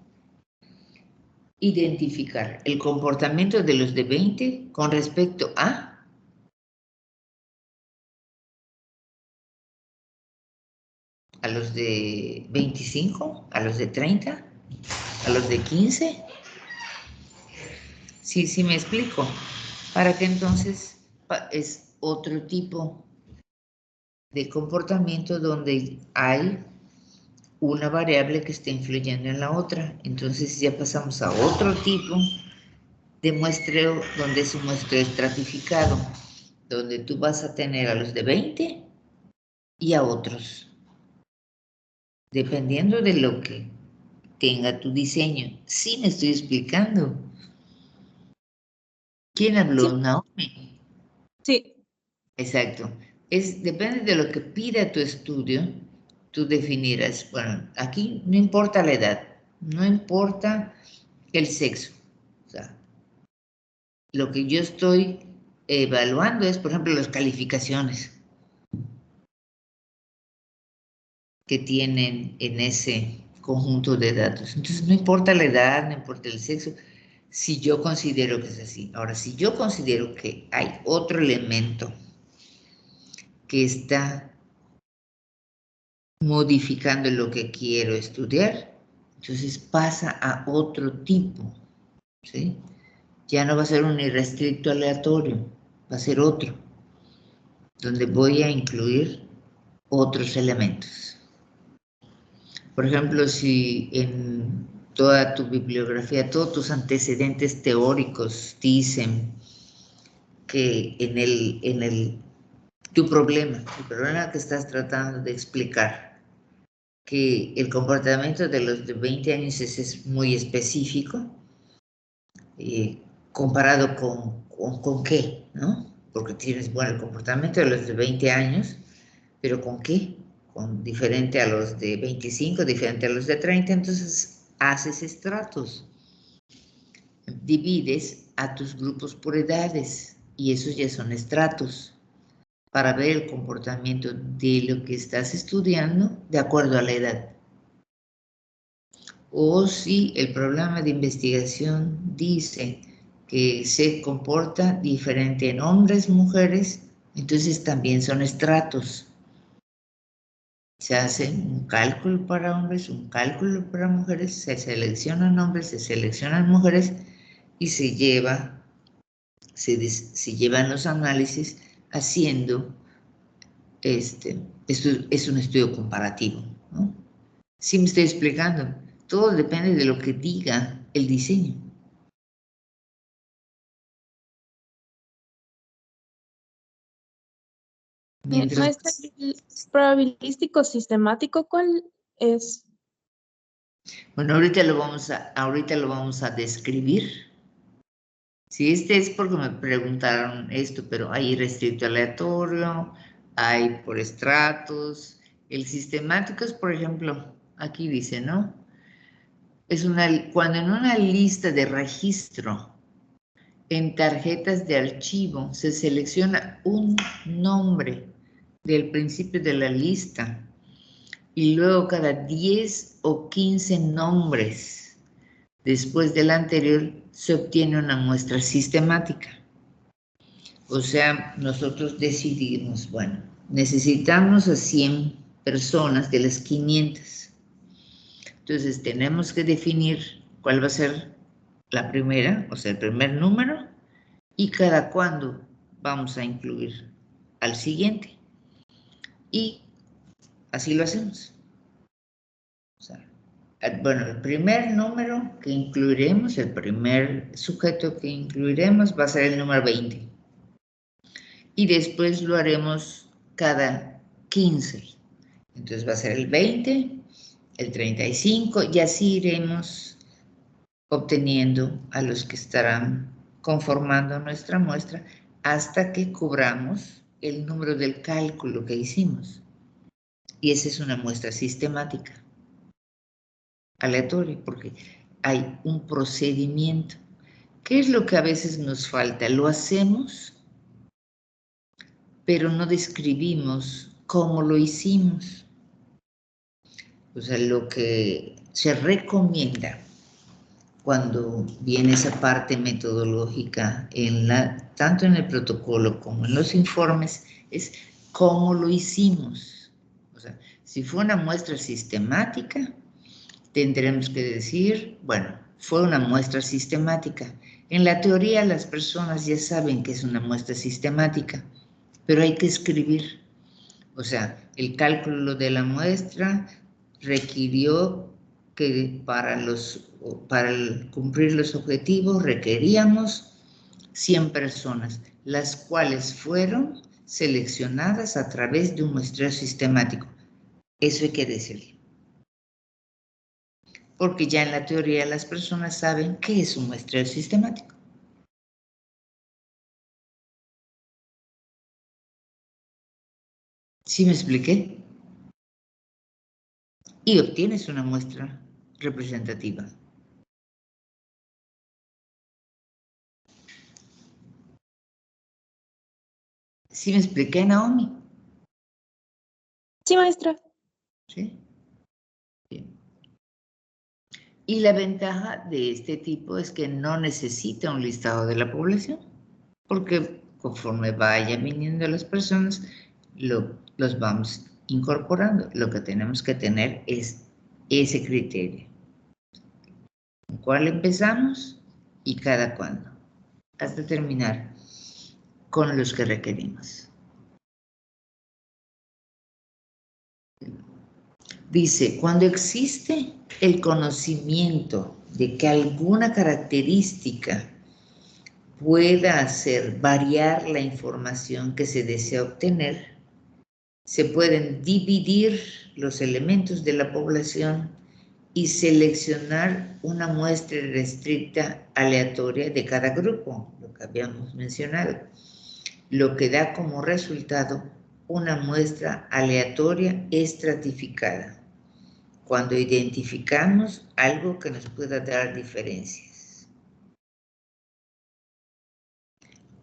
identificar el comportamiento de los de 20 con respecto a los de 25, a los de 30, a los de 15. Sí, sí me explico. Para que entonces es otro tipo de comportamiento donde hay una variable que está influyendo en la otra. Entonces ya pasamos a otro tipo de muestreo donde es un muestreo estratificado, donde tú vas a tener a los de 20 y a otros, dependiendo de lo que tenga tu diseño. Sí me estoy explicando. ¿Quién habló? sí, Naomi. sí. Exacto. Depende de lo que pida tu estudio, tú definirás, bueno, aquí no importa la edad, no importa el sexo. O sea, lo que yo estoy evaluando es, por ejemplo, las calificaciones que tienen en ese conjunto de datos. Entonces, no importa la edad, no importa el sexo, si yo considero que es así. Ahora, si yo considero que hay otro elemento que está modificando lo que quiero estudiar, entonces pasa a otro tipo, ¿sí? Ya no va a ser un irrestricto aleatorio, va a ser otro, donde voy a incluir otros elementos. Por ejemplo, si en toda tu bibliografía, todos tus antecedentes teóricos dicen que tu problema, el problema que estás tratando de explicar, que el comportamiento de los de 20 años es muy específico, comparado con qué, ¿no? Porque tienes, bueno, el comportamiento de los de 20 años, pero ¿con qué? Con diferente a los de 25, diferente a los de 30, entonces haces estratos, divides a tus grupos por edades y esos ya son estratos para ver el comportamiento de lo que estás estudiando de acuerdo a la edad. O si el programa de investigación dice que se comporta diferente en hombres, mujeres, entonces también son estratos. Se hace un cálculo para hombres, un cálculo para mujeres, se seleccionan hombres, se seleccionan mujeres y se llevan los análisis haciendo, esto es un estudio comparativo, ¿no? Sí me estoy explicando. Todo depende de lo que diga el diseño. Mientras, Maestra, ¿el probabilístico sistemático cuál es? Bueno, ahorita lo vamos a describir. Si este es porque me preguntaron esto, pero hay restricto aleatorio, hay por estratos. El sistemático es, por ejemplo, aquí dice, ¿no? Cuando en una lista de registro en tarjetas de archivo se selecciona un nombre del principio de la lista y luego cada 10 o 15 nombres después del anterior se obtiene una muestra sistemática. O sea, nosotros decidimos, bueno, necesitamos a 100 personas de las 500. Entonces tenemos que definir cuál va a ser la primera, o sea, el primer número, y cada cuándo vamos a incluir al siguiente. Y así lo hacemos. O sea, bueno, el primer número que incluiremos, el primer sujeto que incluiremos va a ser el número 20. Y después lo haremos cada 15. Entonces va a ser el 20, el 35, y así iremos obteniendo a los que estarán conformando nuestra muestra hasta que cubramos el número del cálculo que hicimos. Y esa es una muestra sistemática, aleatoria, porque hay un procedimiento. ¿Qué es lo que a veces nos falta? Lo hacemos, pero no describimos cómo lo hicimos. O sea, lo que se recomienda cuando viene esa parte metodológica, tanto en el protocolo como en los informes, es cómo lo hicimos. O sea, si fue una muestra sistemática, tendremos que decir, bueno, fue una muestra sistemática. En la teoría las personas ya saben que es una muestra sistemática, pero hay que escribir. O sea, el cálculo de la muestra requirió que para cumplir los objetivos requeríamos 100 personas, las cuales fueron seleccionadas a través de un muestreo sistemático. Eso hay que decirlo. Porque ya en la teoría las personas saben qué es un muestreo sistemático. ¿Sí me expliqué? Y obtienes una muestra representativa. ¿Sí me expliqué, Naomi? Sí, maestra. ¿Sí? Bien. Y la ventaja de este tipo es que no necesita un listado de la población, porque conforme vayan viniendo las personas, los vamos incorporando. Lo que tenemos que tener es ese criterio. ¿Con cuál empezamos y cada cuándo? Hasta terminar con los que requerimos. Dice, cuando existe el conocimiento de que alguna característica pueda hacer variar la información que se desea obtener, se pueden dividir los elementos de la población y seleccionar una muestra restricta aleatoria de cada grupo, lo que habíamos mencionado, lo que da como resultado una muestra aleatoria estratificada, cuando identificamos algo que nos pueda dar diferencias.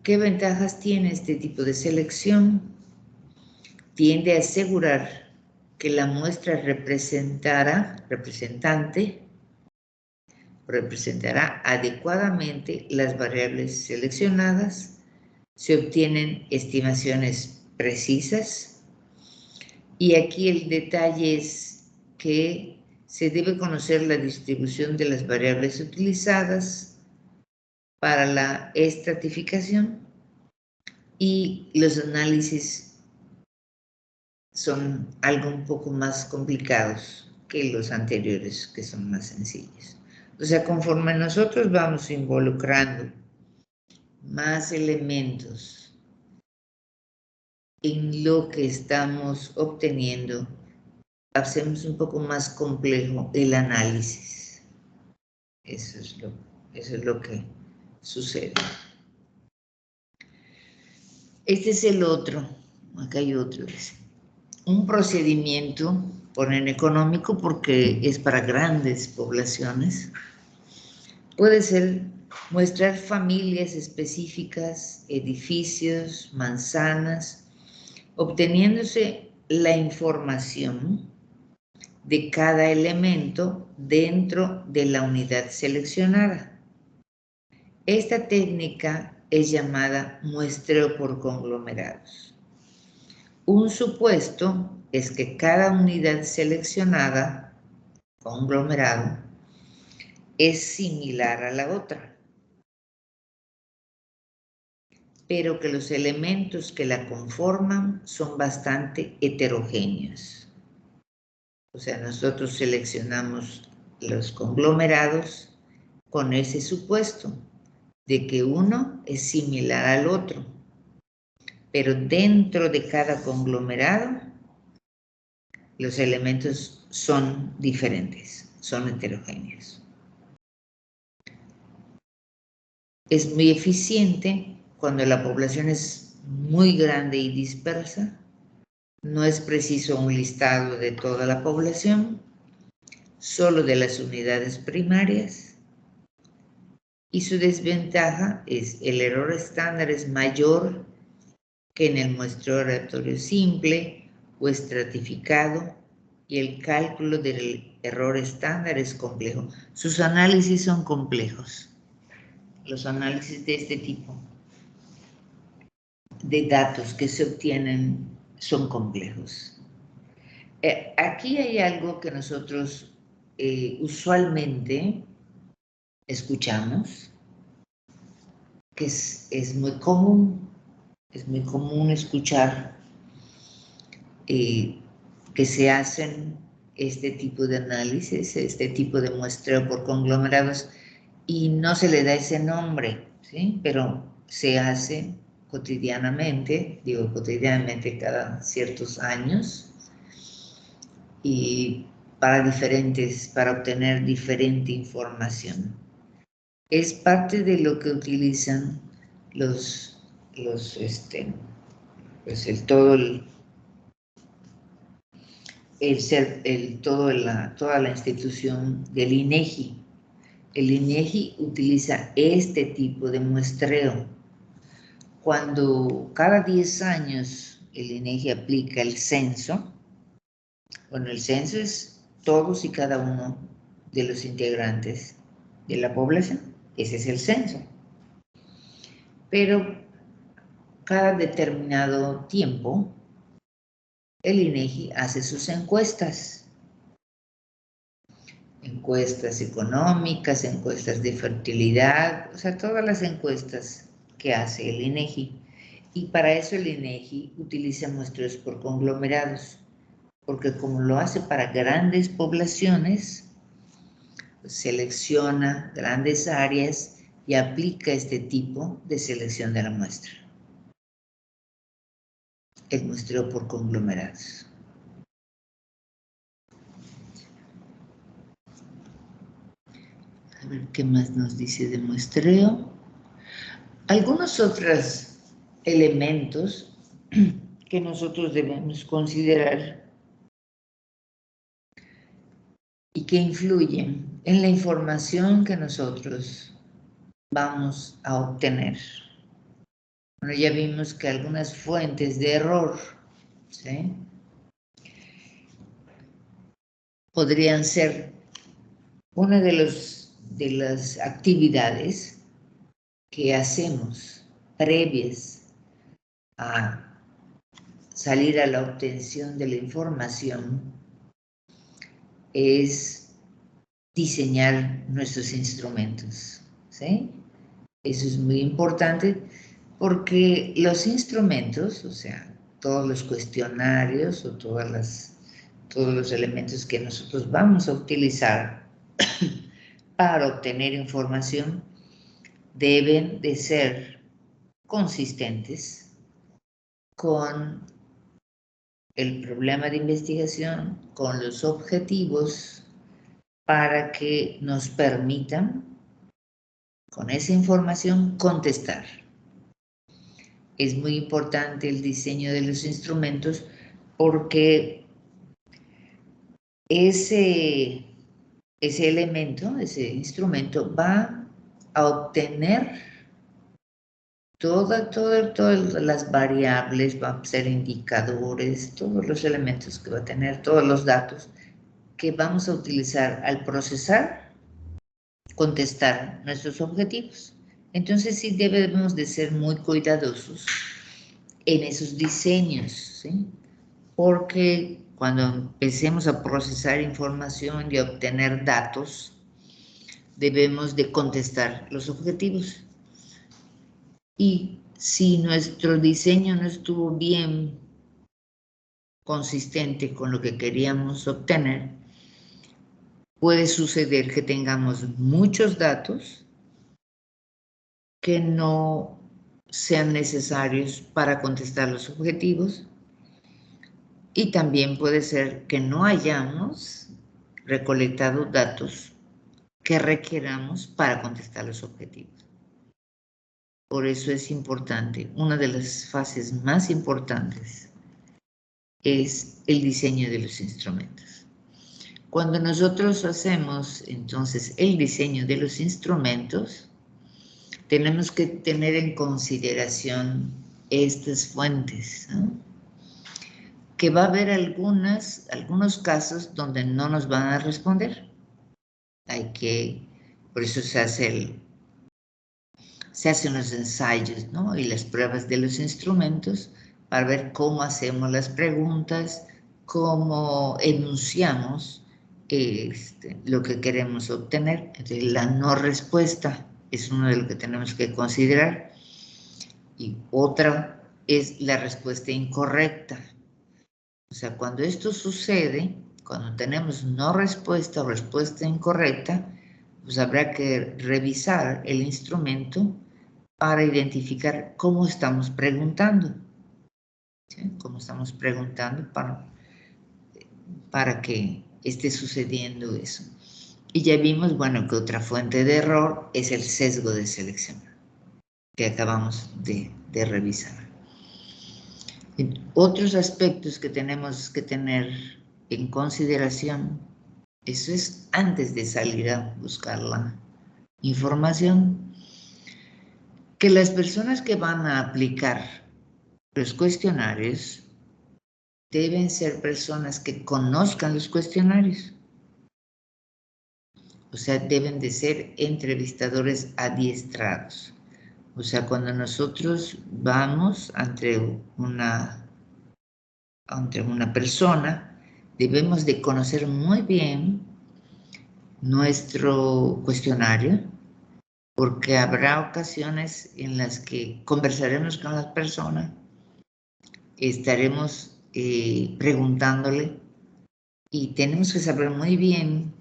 ¿Qué ventajas tiene este tipo de selección? Tiende a asegurar que la muestra representará adecuadamente las variables seleccionadas, se obtienen estimaciones precisas, y aquí el detalle es que se debe conocer la distribución de las variables utilizadas para la estratificación, y los análisis son algo un poco más complicados que los anteriores, que son más sencillos. O sea, conforme nosotros vamos involucrando más elementos en lo que estamos obteniendo, hacemos un poco más complejo el análisis. Eso es lo que sucede. Este es el otro. Acá hay otro. Un procedimiento, ponen económico porque es para grandes poblaciones. Puede ser mostrar familias específicas, edificios, manzanas, obteniéndose la información de cada elemento dentro de la unidad seleccionada. Esta técnica es llamada muestreo por conglomerados. Un supuesto es que cada unidad seleccionada, conglomerado, es similar a la otra, pero que los elementos que la conforman son bastante heterogéneos. O sea, nosotros seleccionamos los conglomerados con ese supuesto de que uno es similar al otro, pero dentro de cada conglomerado los elementos son diferentes, son heterogéneos. Es muy eficiente cuando la población es muy grande y dispersa. No es preciso un listado de toda la población, solo de las unidades primarias. Y su desventaja es el error estándar es mayor que en el muestreo aleatorio simple o estratificado y el cálculo del error estándar es complejo. Sus análisis son complejos. Los análisis de este tipo de datos que se obtienen son complejos. Aquí hay algo que nosotros usualmente escuchamos, que es muy común escuchar que se hacen este tipo de análisis, este tipo de muestreo por conglomerados, y no se le da ese nombre, ¿sí? Pero se hace cotidianamente, digo cotidianamente cada ciertos años, y para obtener diferente información. Es parte de lo que utilizan toda la institución del INEGI. El INEGI utiliza este tipo de muestreo. Cuando cada 10 años el INEGI aplica el censo, bueno, el censo es todos y cada uno de los integrantes de la población. Ese es el censo. Pero cada determinado tiempo, el INEGI hace sus encuestas. Encuestas económicas, encuestas de fertilidad, o sea, todas las encuestas que hace el INEGI. Y para eso el INEGI utiliza muestreos por conglomerados, porque como lo hace para grandes poblaciones, pues selecciona grandes áreas y aplica este tipo de selección de la muestra. El muestreo por conglomerados. A ver qué más nos dice de muestreo. Algunos otros elementos que nosotros debemos considerar y que influyen en la información que nosotros vamos a obtener. Bueno, ya vimos que algunas fuentes de error, ¿sí?, podrían ser una de las actividades que hacemos previas a salir a la obtención de la información es diseñar nuestros instrumentos, ¿sí? Eso es muy importante porque los instrumentos, o sea, todos los cuestionarios o todos los elementos que nosotros vamos a utilizar para obtener información deben de ser consistentes con el problema de investigación con los objetivos para que nos permitan, con esa información, contestar. Es muy importante el diseño de los instrumentos porque ese elemento, ese instrumento va a obtener todas las variables, va a ser indicadores, todos los elementos que va a tener, todos los datos que vamos a utilizar al procesar, contestar nuestros objetivos. Entonces sí debemos de ser muy cuidadosos en esos diseños, ¿sí? Porque cuando empecemos a procesar información y a obtener datos, debemos de contestar los objetivos. Y si nuestro diseño no estuvo bien consistente con lo que queríamos obtener, puede suceder que tengamos muchos datos que no sean necesarios para contestar los objetivos, y también puede ser que no hayamos recolectado datos que requeramos para contestar los objetivos. Por eso es importante, una de las fases más importantes es el diseño de los instrumentos. Cuando nosotros hacemos entonces el diseño de los instrumentos, tenemos que tener en consideración estas fuentes, ¿no? Que va a haber algunos casos donde no nos van a responder. Por eso se hacen los ensayos, ¿no? Y las pruebas de los instrumentos para ver cómo hacemos las preguntas, cómo enunciamos lo que queremos obtener. Entonces, la no respuesta es uno de los que tenemos que considerar. Y otra es la respuesta incorrecta. O sea, cuando esto sucede, cuando tenemos no respuesta o respuesta incorrecta, pues habrá que revisar el instrumento para identificar cómo estamos preguntando. ¿Sí? Cómo estamos preguntando para que esté sucediendo eso. Y ya vimos, bueno, que otra fuente de error es el sesgo de selección, que acabamos de revisar. Otros aspectos que tenemos que tener en consideración, eso es antes de salir a buscar la información, que las personas que van a aplicar los cuestionarios deben ser personas que conozcan los cuestionarios. O sea, deben de ser entrevistadores adiestrados. O sea, cuando nosotros vamos ante una persona, debemos de conocer muy bien nuestro cuestionario, porque habrá ocasiones en las que conversaremos con la persona, estaremos preguntándole y tenemos que saber muy bien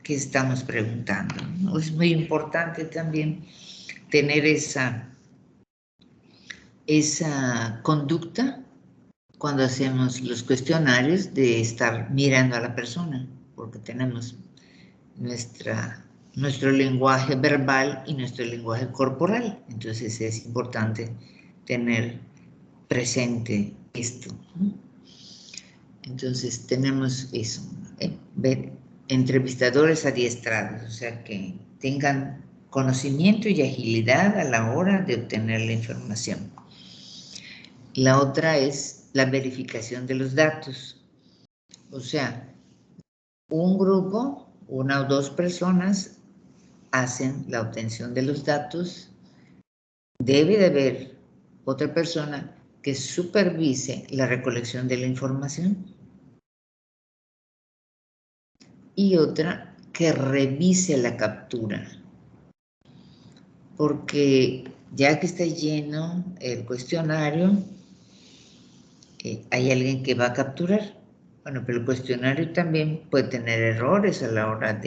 qué estamos preguntando, ¿no? Es muy importante también tener esa conducta cuando hacemos los cuestionarios de estar mirando a la persona, porque tenemos nuestro lenguaje verbal y nuestro lenguaje corporal. Entonces es importante tener presente esto, ¿no? Entonces tenemos eso, ver entrevistadores adiestrados, o sea, que tengan conocimiento y agilidad a la hora de obtener la información. La otra es la verificación de los datos. O sea, un grupo, una o dos personas hacen la obtención de los datos. Debe de haber otra persona que supervise la recolección de la información y otra que revise la captura. Porque ya que está lleno el cuestionario, hay alguien que va a capturar. Bueno, pero el cuestionario también puede tener errores a la hora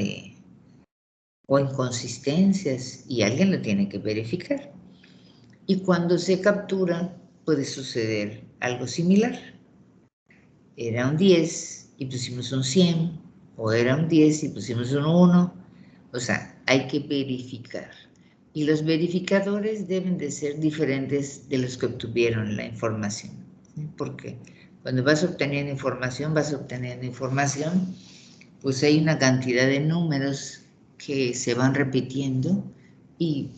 o inconsistencias, y alguien lo tiene que verificar. Y cuando se captura, puede suceder algo similar. era un 10 y pusimos un 100, o era un 10 y pusimos un 1. O sea, hay que verificar. Y los verificadores deben de ser diferentes de los que obtuvieron la información. ¿Sí? Porque cuando vas obteniendo información, pues hay una cantidad de números que se van repitiendo y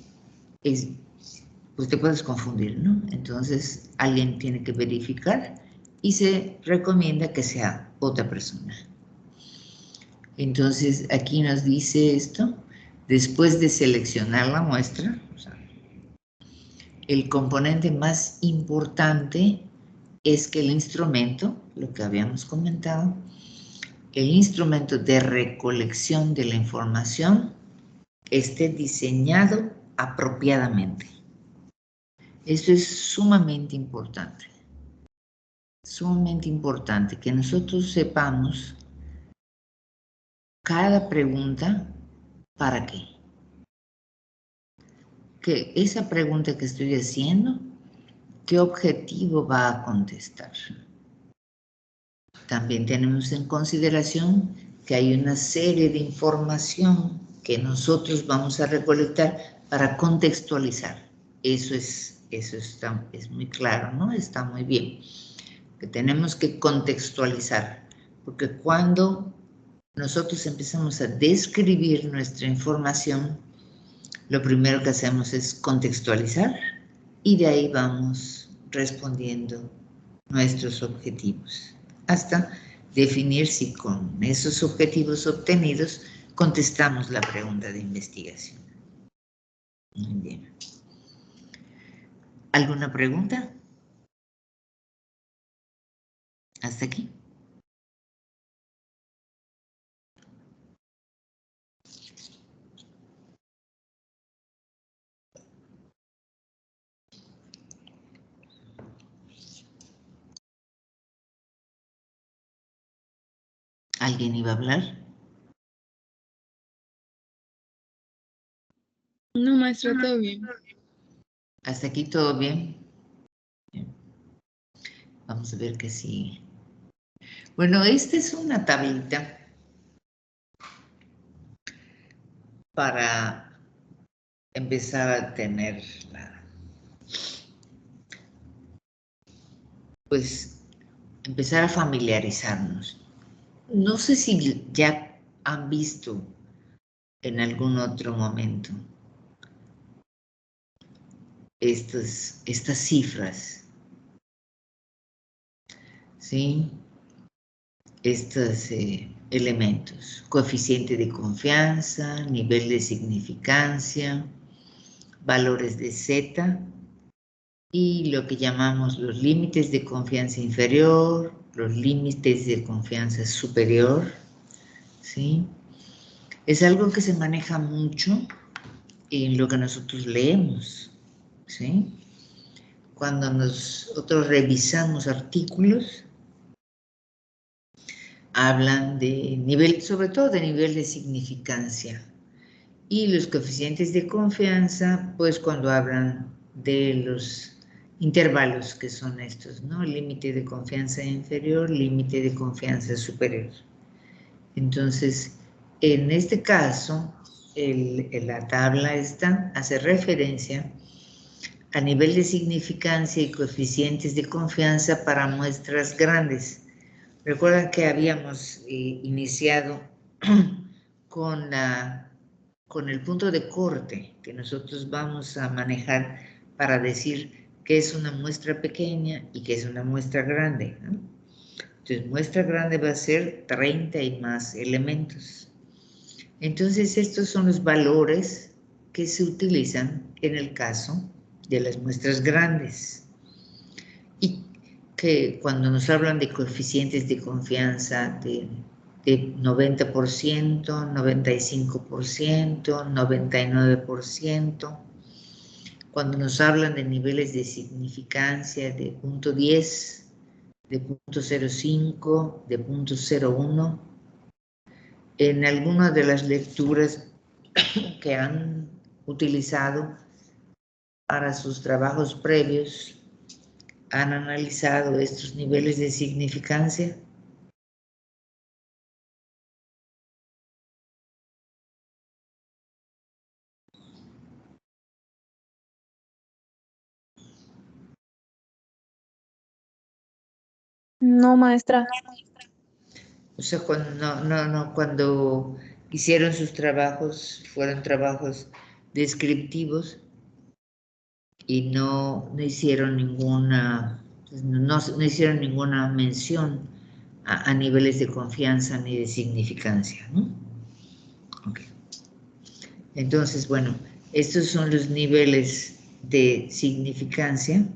pues te puedes confundir, ¿no? Entonces, alguien tiene que verificar y se recomienda que sea otra persona. Entonces, aquí nos dice esto, después de seleccionar la muestra, o sea, el componente más importante es que el instrumento, lo que habíamos comentado, el instrumento de recolección de la información esté diseñado apropiadamente. Esto es sumamente importante que nosotros sepamos cada pregunta para qué. Que esa pregunta que estoy haciendo, ¿qué objetivo va a contestar? También tenemos en consideración que hay una serie de información que nosotros vamos a recolectar para contextualizar. Eso es muy claro, ¿no? Está muy bien. Que tenemos que contextualizar, porque cuando nosotros empezamos a describir nuestra información, lo primero que hacemos es contextualizar y de ahí vamos respondiendo nuestros objetivos, hasta definir si con esos objetivos obtenidos contestamos la pregunta de investigación. Muy bien. ¿Alguna pregunta? ¿Hasta aquí? ¿Alguien iba a hablar? No, maestra, todo bien. ¿Hasta aquí todo bien? Bien. Vamos a ver qué sigue. Bueno, esta es una tablita para empezar a tener pues empezar a familiarizarnos. No sé si ya han visto en algún otro momento estas cifras, ¿sí? Estos elementos, coeficiente de confianza, nivel de significancia, valores de Z y lo que llamamos los límites de confianza inferior, los límites de confianza superior, ¿sí? Es algo que se maneja mucho en lo que nosotros leemos, ¿sí? Cuando nosotros revisamos artículos, hablan de nivel, sobre todo de nivel de significancia. Y los coeficientes de confianza, pues cuando hablan de los intervalos que son estos, ¿no? Límite de confianza inferior, límite de confianza superior. Entonces, en este caso, la tabla esta hace referencia a nivel de significancia y coeficientes de confianza para muestras grandes. Recuerdan que habíamos iniciado con el punto de corte que nosotros vamos a manejar para decir qué es una muestra pequeña y qué es una muestra grande, ¿no? Entonces, muestra grande va a ser 30 y más elementos. Entonces, estos son los valores que se utilizan en el caso de las muestras grandes. Y que cuando nos hablan de coeficientes de confianza de 90%, 95%, 99%, cuando nos hablan de niveles de significancia de 0.10, de 0.05, de 0.01, en algunas de las lecturas que han utilizado para sus trabajos previos, han analizado estos niveles de significancia No, maestra. O sea, cuando hicieron sus trabajos, fueron trabajos descriptivos y no hicieron ninguna, no hicieron ninguna mención a niveles de confianza ni de significancia, ¿no? Okay. Entonces, bueno, estos son los niveles de significancia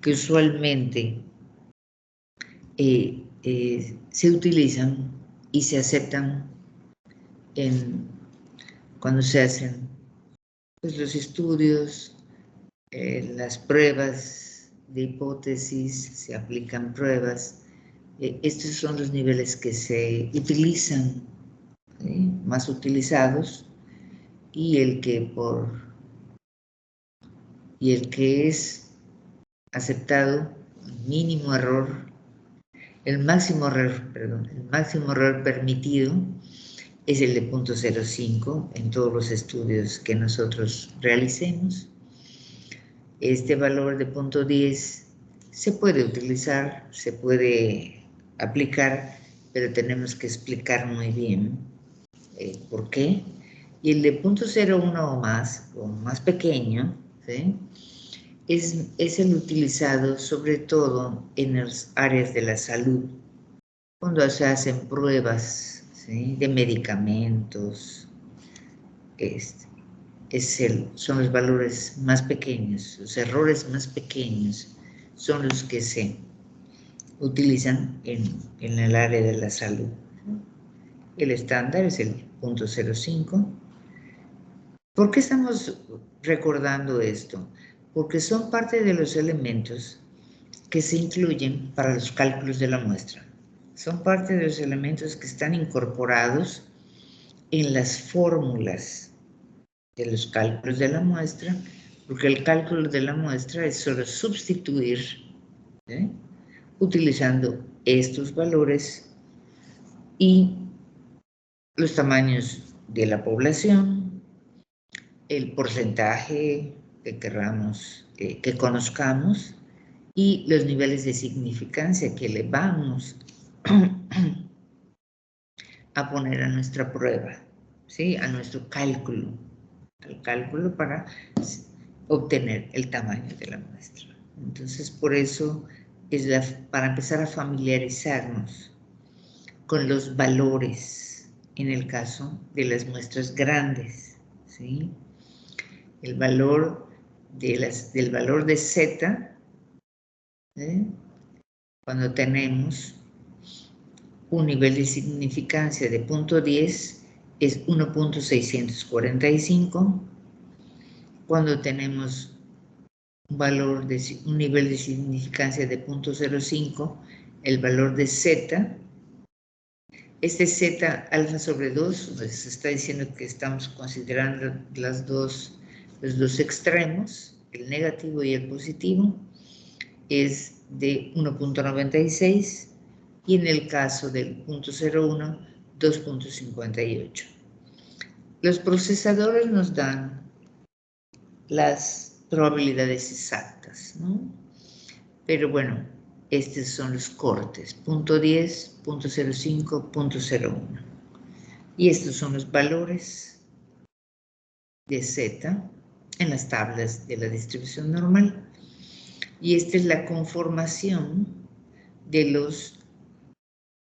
que usualmente se utilizan y se aceptan cuando se hacen pues, los estudios, las pruebas de hipótesis, se aplican pruebas. Estos son los niveles que se utilizan, más utilizados, y el que es aceptado, mínimo error, el máximo error permitido es el de 0.05 en todos los estudios que nosotros realicemos. Este valor de 0.10 se puede utilizar, se puede aplicar, pero tenemos que explicar muy bien por qué. Y el de 0.01 o más pequeño, ¿sí? es el utilizado sobre todo en las áreas de la salud, cuando se hacen pruebas, ¿sí? De medicamentos. Son los valores más pequeños, los errores más pequeños son los que se utilizan en el área de la salud. El estándar es el 0.05. ¿Por qué estamos recordando esto? Porque son parte de los elementos que se incluyen para los cálculos de la muestra. Son parte de los elementos que están incorporados en las fórmulas de los cálculos de la muestra, porque el cálculo de la muestra es solo sustituir, utilizando estos valores y los tamaños de la población, el porcentaje que querramos, que conozcamos, y los niveles de significancia que le vamos a poner a nuestra prueba, ¿sí? A nuestro cálculo, al cálculo para obtener el tamaño de la muestra. Entonces, por eso es para empezar a familiarizarnos con los valores en el caso de las muestras grandes, ¿sí? El valor del valor de Z, cuando tenemos un nivel de significancia de 0.10 es 1.645. Cuando tenemos un nivel de significancia de 0.05, el valor de Z, este Z alfa sobre 2, pues está diciendo que estamos considerando los dos extremos, el negativo y el positivo, es de 1.96 y en el caso del 0.01, 2.58. Los procesadores nos dan las probabilidades exactas, ¿no? Pero bueno, estos son los cortes, 0.10, 0.05, 0.01. Y estos son los valores de Z en las tablas de la distribución normal. Y esta es la conformación de los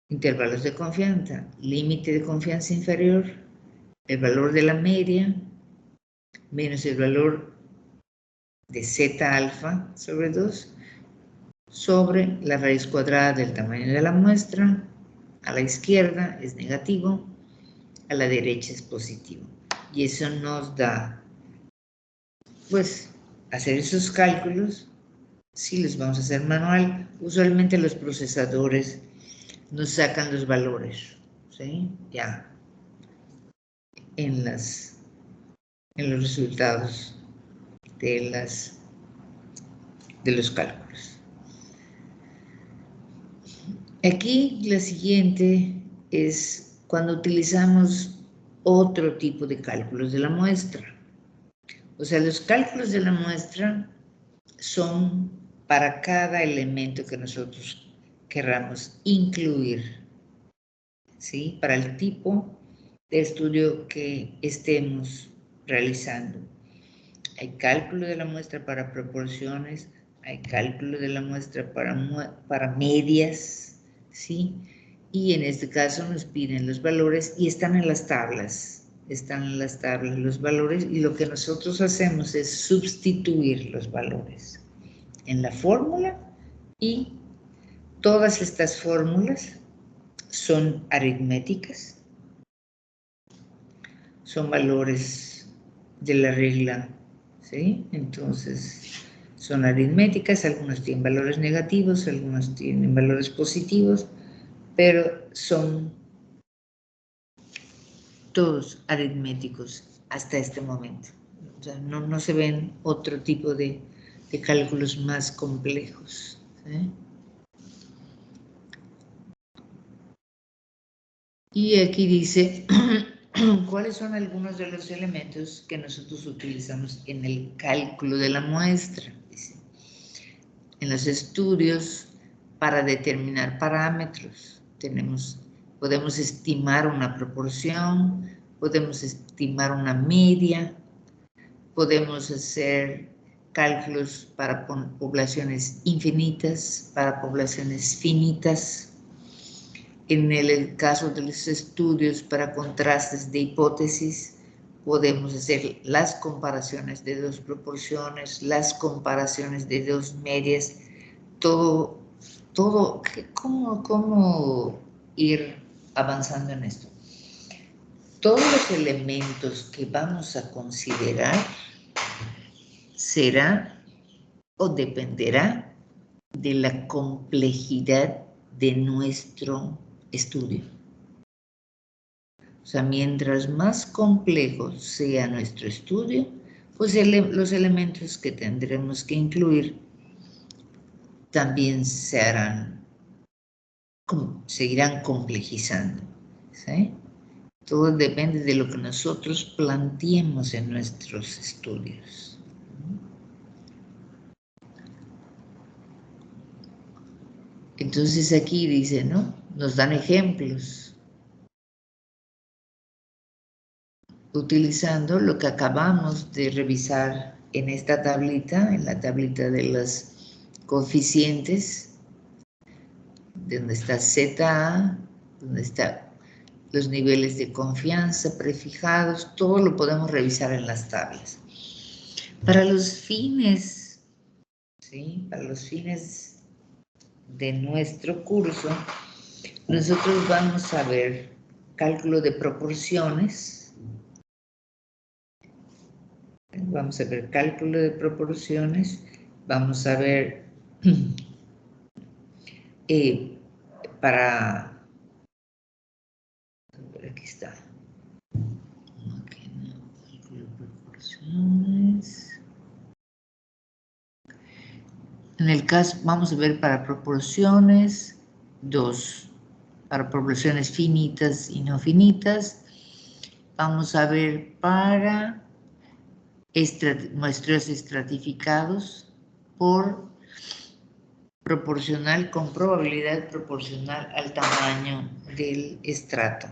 intervalos de confianza, límite de confianza inferior, el valor de la media, menos el valor de Z alfa sobre 2, sobre la raíz cuadrada del tamaño de la muestra. A la izquierda es negativo, a la derecha es positivo. Y eso nos da, pues, hacer esos cálculos. Si los vamos a hacer manual, usualmente los procesadores nos sacan los valores, ¿sí? Ya en los resultados de los cálculos. Aquí la siguiente es cuando utilizamos otro tipo de cálculos de la muestra. O sea, los cálculos de la muestra son para cada elemento que nosotros querramos incluir, ¿sí? Para el tipo de estudio que estemos realizando. Hay cálculo de la muestra para proporciones, hay cálculo de la muestra para medias, ¿sí? Y en este caso nos piden los valores y están en las tablas los valores, y lo que nosotros hacemos es sustituir los valores en la fórmula, y todas estas fórmulas son aritméticas, son valores de la regla, ¿sí? Entonces, son aritméticas, algunos tienen valores negativos, algunos tienen valores positivos, pero son todos aritméticos hasta este momento. O sea, no se ven otro tipo de cálculos más complejos, ¿sí? Y aquí dice, ¿cuáles son algunos de los elementos que nosotros utilizamos en el cálculo de la muestra? Dice, en los estudios para determinar parámetros, podemos estimar una proporción, podemos estimar una media, podemos hacer cálculos para poblaciones infinitas, para poblaciones finitas. En el caso de los estudios para contrastes de hipótesis, podemos hacer las comparaciones de dos proporciones, las comparaciones de dos medias, ¿cómo ir avanzando en esto? Todos los elementos que vamos a considerar será o dependerá de la complejidad de nuestro estudio. O sea, mientras más complejo sea nuestro estudio, pues los elementos que tendremos que incluir también seguirán complejizando, ¿sí? Todo depende de lo que nosotros planteemos en nuestros estudios. Entonces aquí dice, ¿no? Nos dan ejemplos utilizando lo que acabamos de revisar en esta tablita, en la tablita de los coeficientes, donde está ZA, donde están los niveles de confianza prefijados, todo lo podemos revisar en las tablas. Para los fines, ¿sí? Para los fines de nuestro curso, nosotros vamos a ver cálculo de proporciones. Vamos a ver cálculo de proporciones, vamos a ver aquí está. Cálculo de proporciones. En el caso, vamos a ver para proporciones, para proporciones finitas y no finitas. Vamos a ver para muestreos estratificados por proporcional, con probabilidad proporcional al tamaño del estrato,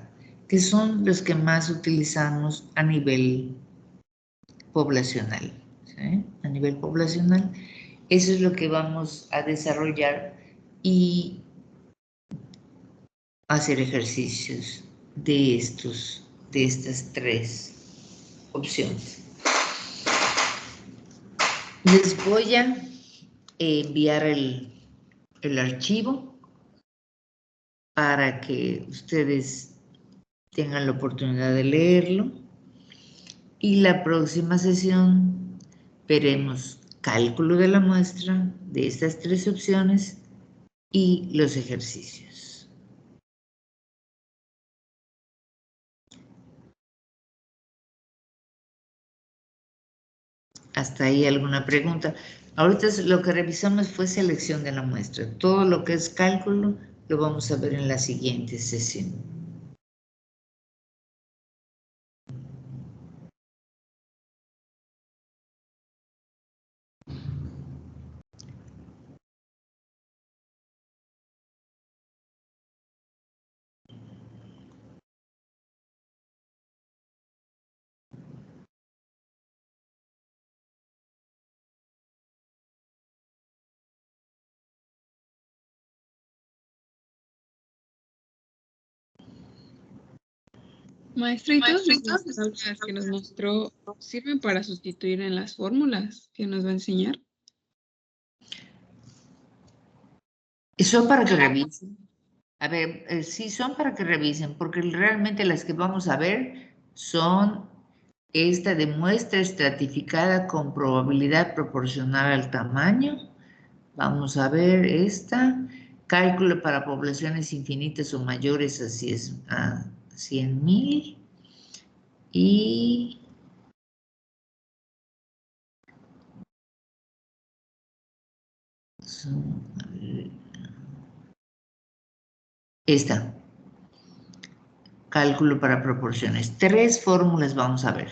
que son los que más utilizamos a nivel poblacional, ¿sí? A nivel poblacional, eso es lo que vamos a desarrollar y hacer ejercicios de estas tres opciones. Les voy a enviar el archivo para que ustedes tengan la oportunidad de leerlo, y la próxima sesión veremos cálculo de la muestra de estas tres opciones y los ejercicios. ¿Hasta ahí alguna pregunta? Ahorita lo que revisamos fue selección de la muestra. Todo lo que es cálculo lo vamos a ver en la siguiente sesión. Maestra, y todas estas tablas que nos mostró sirven para sustituir en las fórmulas que nos va a enseñar. Son para que revisen. A ver, sí, son para que revisen, porque realmente las que vamos a ver son esta de muestra estratificada con probabilidad proporcional al tamaño. Vamos a ver esta. Cálculo para poblaciones infinitas o mayores a 100.000. Y esta. Cálculo para proporciones. 3 fórmulas vamos a ver.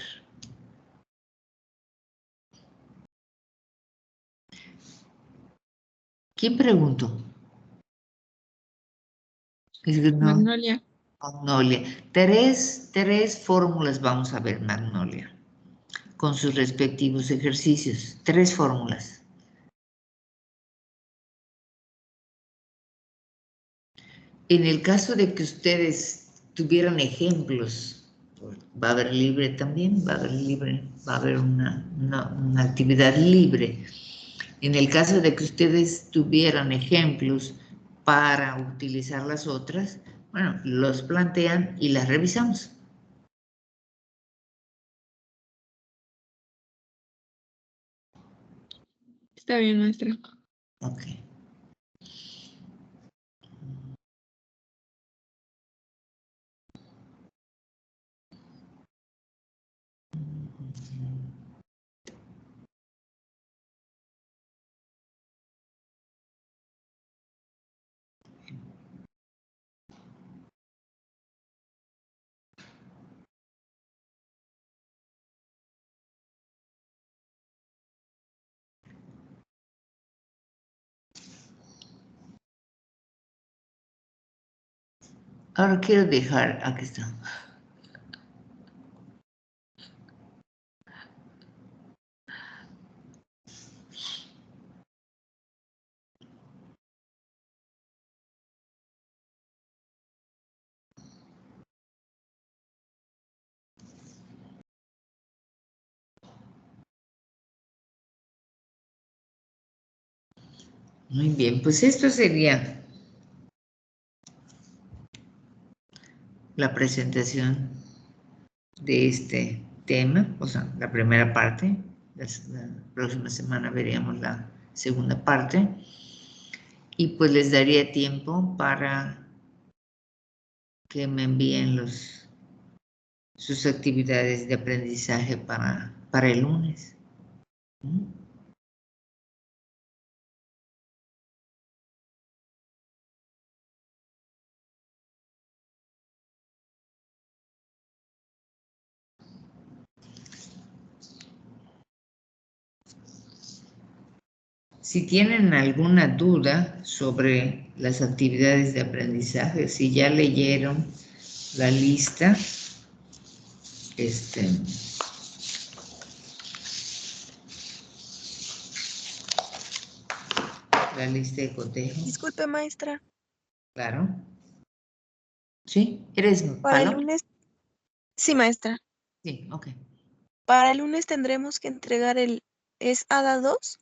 ¿Quién preguntó? Magnolia. Magnolia. Tres fórmulas vamos a ver, Magnolia, con sus respectivos ejercicios. 3 fórmulas. En el caso de que ustedes tuvieran ejemplos, va a haber libre también, va a haber una actividad libre. En el caso de que ustedes tuvieran ejemplos para utilizar las otras, bueno, los plantean y las revisamos. Está bien, maestra. Ok. Ahora quiero dejar, aquí está. Muy bien, pues esto sería la presentación de este tema, o sea, la primera parte. La próxima semana veríamos la segunda parte. Y pues les daría tiempo para que me envíen sus actividades de aprendizaje para el lunes. Si tienen alguna duda sobre las actividades de aprendizaje, si ya leyeron la lista, la lista de cotejo. Disculpe, maestra. Claro. ¿Sí? ¿Eres Para el Palo? lunes. Sí, maestra. Sí, ok. Para el lunes tendremos que entregar ¿es ADA 2?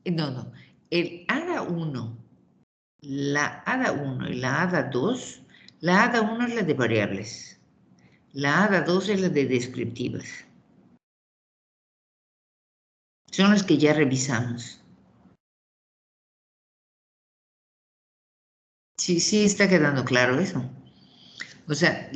No. El ADA 1, la ADA 1 y la ADA 2, la ADA 1 es la de variables. La ADA 2 es la de descriptivas. Son las que ya revisamos. Sí, está quedando claro eso. O sea,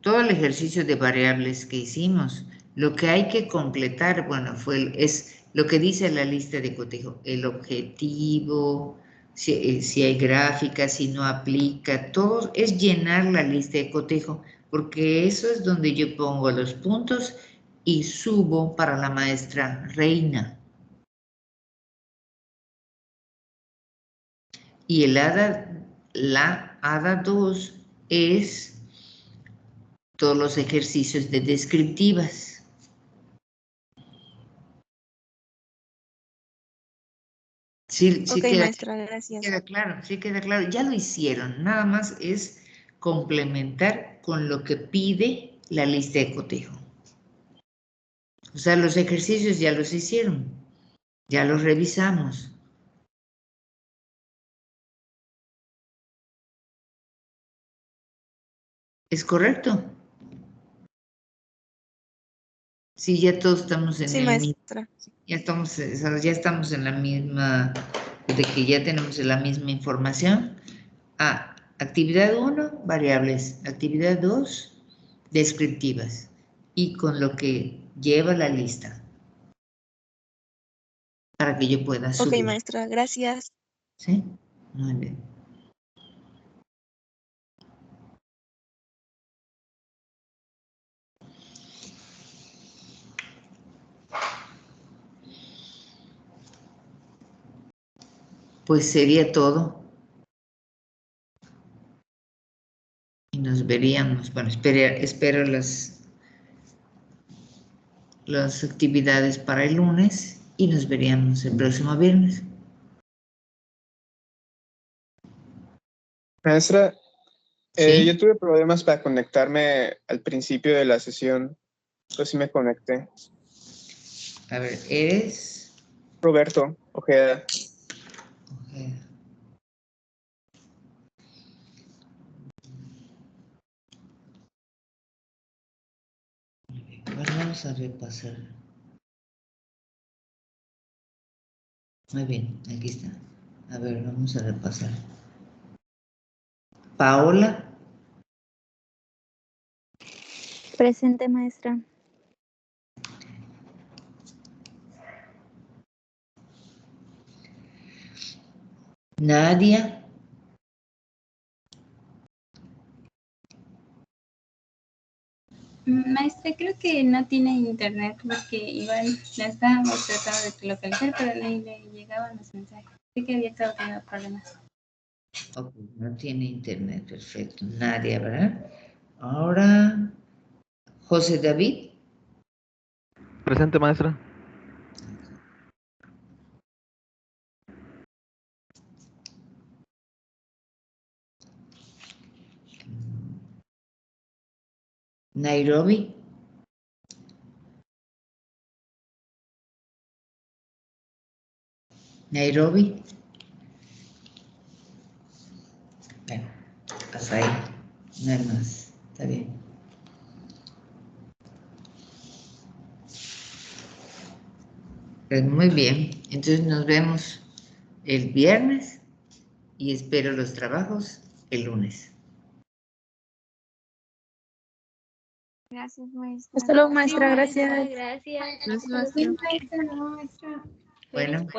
todo el ejercicio de variables que hicimos, lo que hay que completar, bueno, es lo que dice la lista de cotejo, el objetivo, si hay gráfica, si no aplica, todo es llenar la lista de cotejo, porque eso es donde yo pongo los puntos y subo para la maestra Reina. Y la ADA 2 es todos los ejercicios de descriptivas. Sí, Ok, queda, maestra, gracias. sí queda claro. Ya lo hicieron. Nada más es complementar con lo que pide la lista de cotejo. O sea, los ejercicios ya los hicieron, ya los revisamos. ¿Es correcto? Sí, ya todos estamos en Sí, el mismo. maestra. Ya estamos en la misma, de que ya tenemos la misma información. Actividad 1, variables. Actividad 2, descriptivas. Y con lo que lleva la lista. Para que yo pueda subir. Ok, maestra, gracias. ¿Sí? Muy bien. Pues sería todo. Y nos veríamos. Bueno, espero las actividades para el lunes y nos veríamos el próximo viernes. Maestra, ¿Sí? yo tuve problemas para conectarme al principio de la sesión. Yo sí me conecté. A ver, eres... Roberto Ojeda. Ojeda. Bueno, vamos a repasar. Muy bien, aquí está. A ver, vamos a repasar. Paola. Presente, maestra. Nadia. Maestra, creo que no tiene internet porque igual la estábamos tratando de localizar, pero le llegaban los mensajes. Sí que había estado teniendo problemas. Ok, no tiene internet, perfecto. Nadia, ¿verdad? Ahora, José David. Presente, maestra. Nairobi. Nairobi. Bueno, hasta ahí. No hay más. Está bien. Pues muy bien. Entonces nos vemos el viernes y espero los trabajos el lunes. Gracias, maestra. Hasta luego, maestra. Gracias. Gracias. Gracias, Sí, maestra. maestra, no, maestra. Bueno.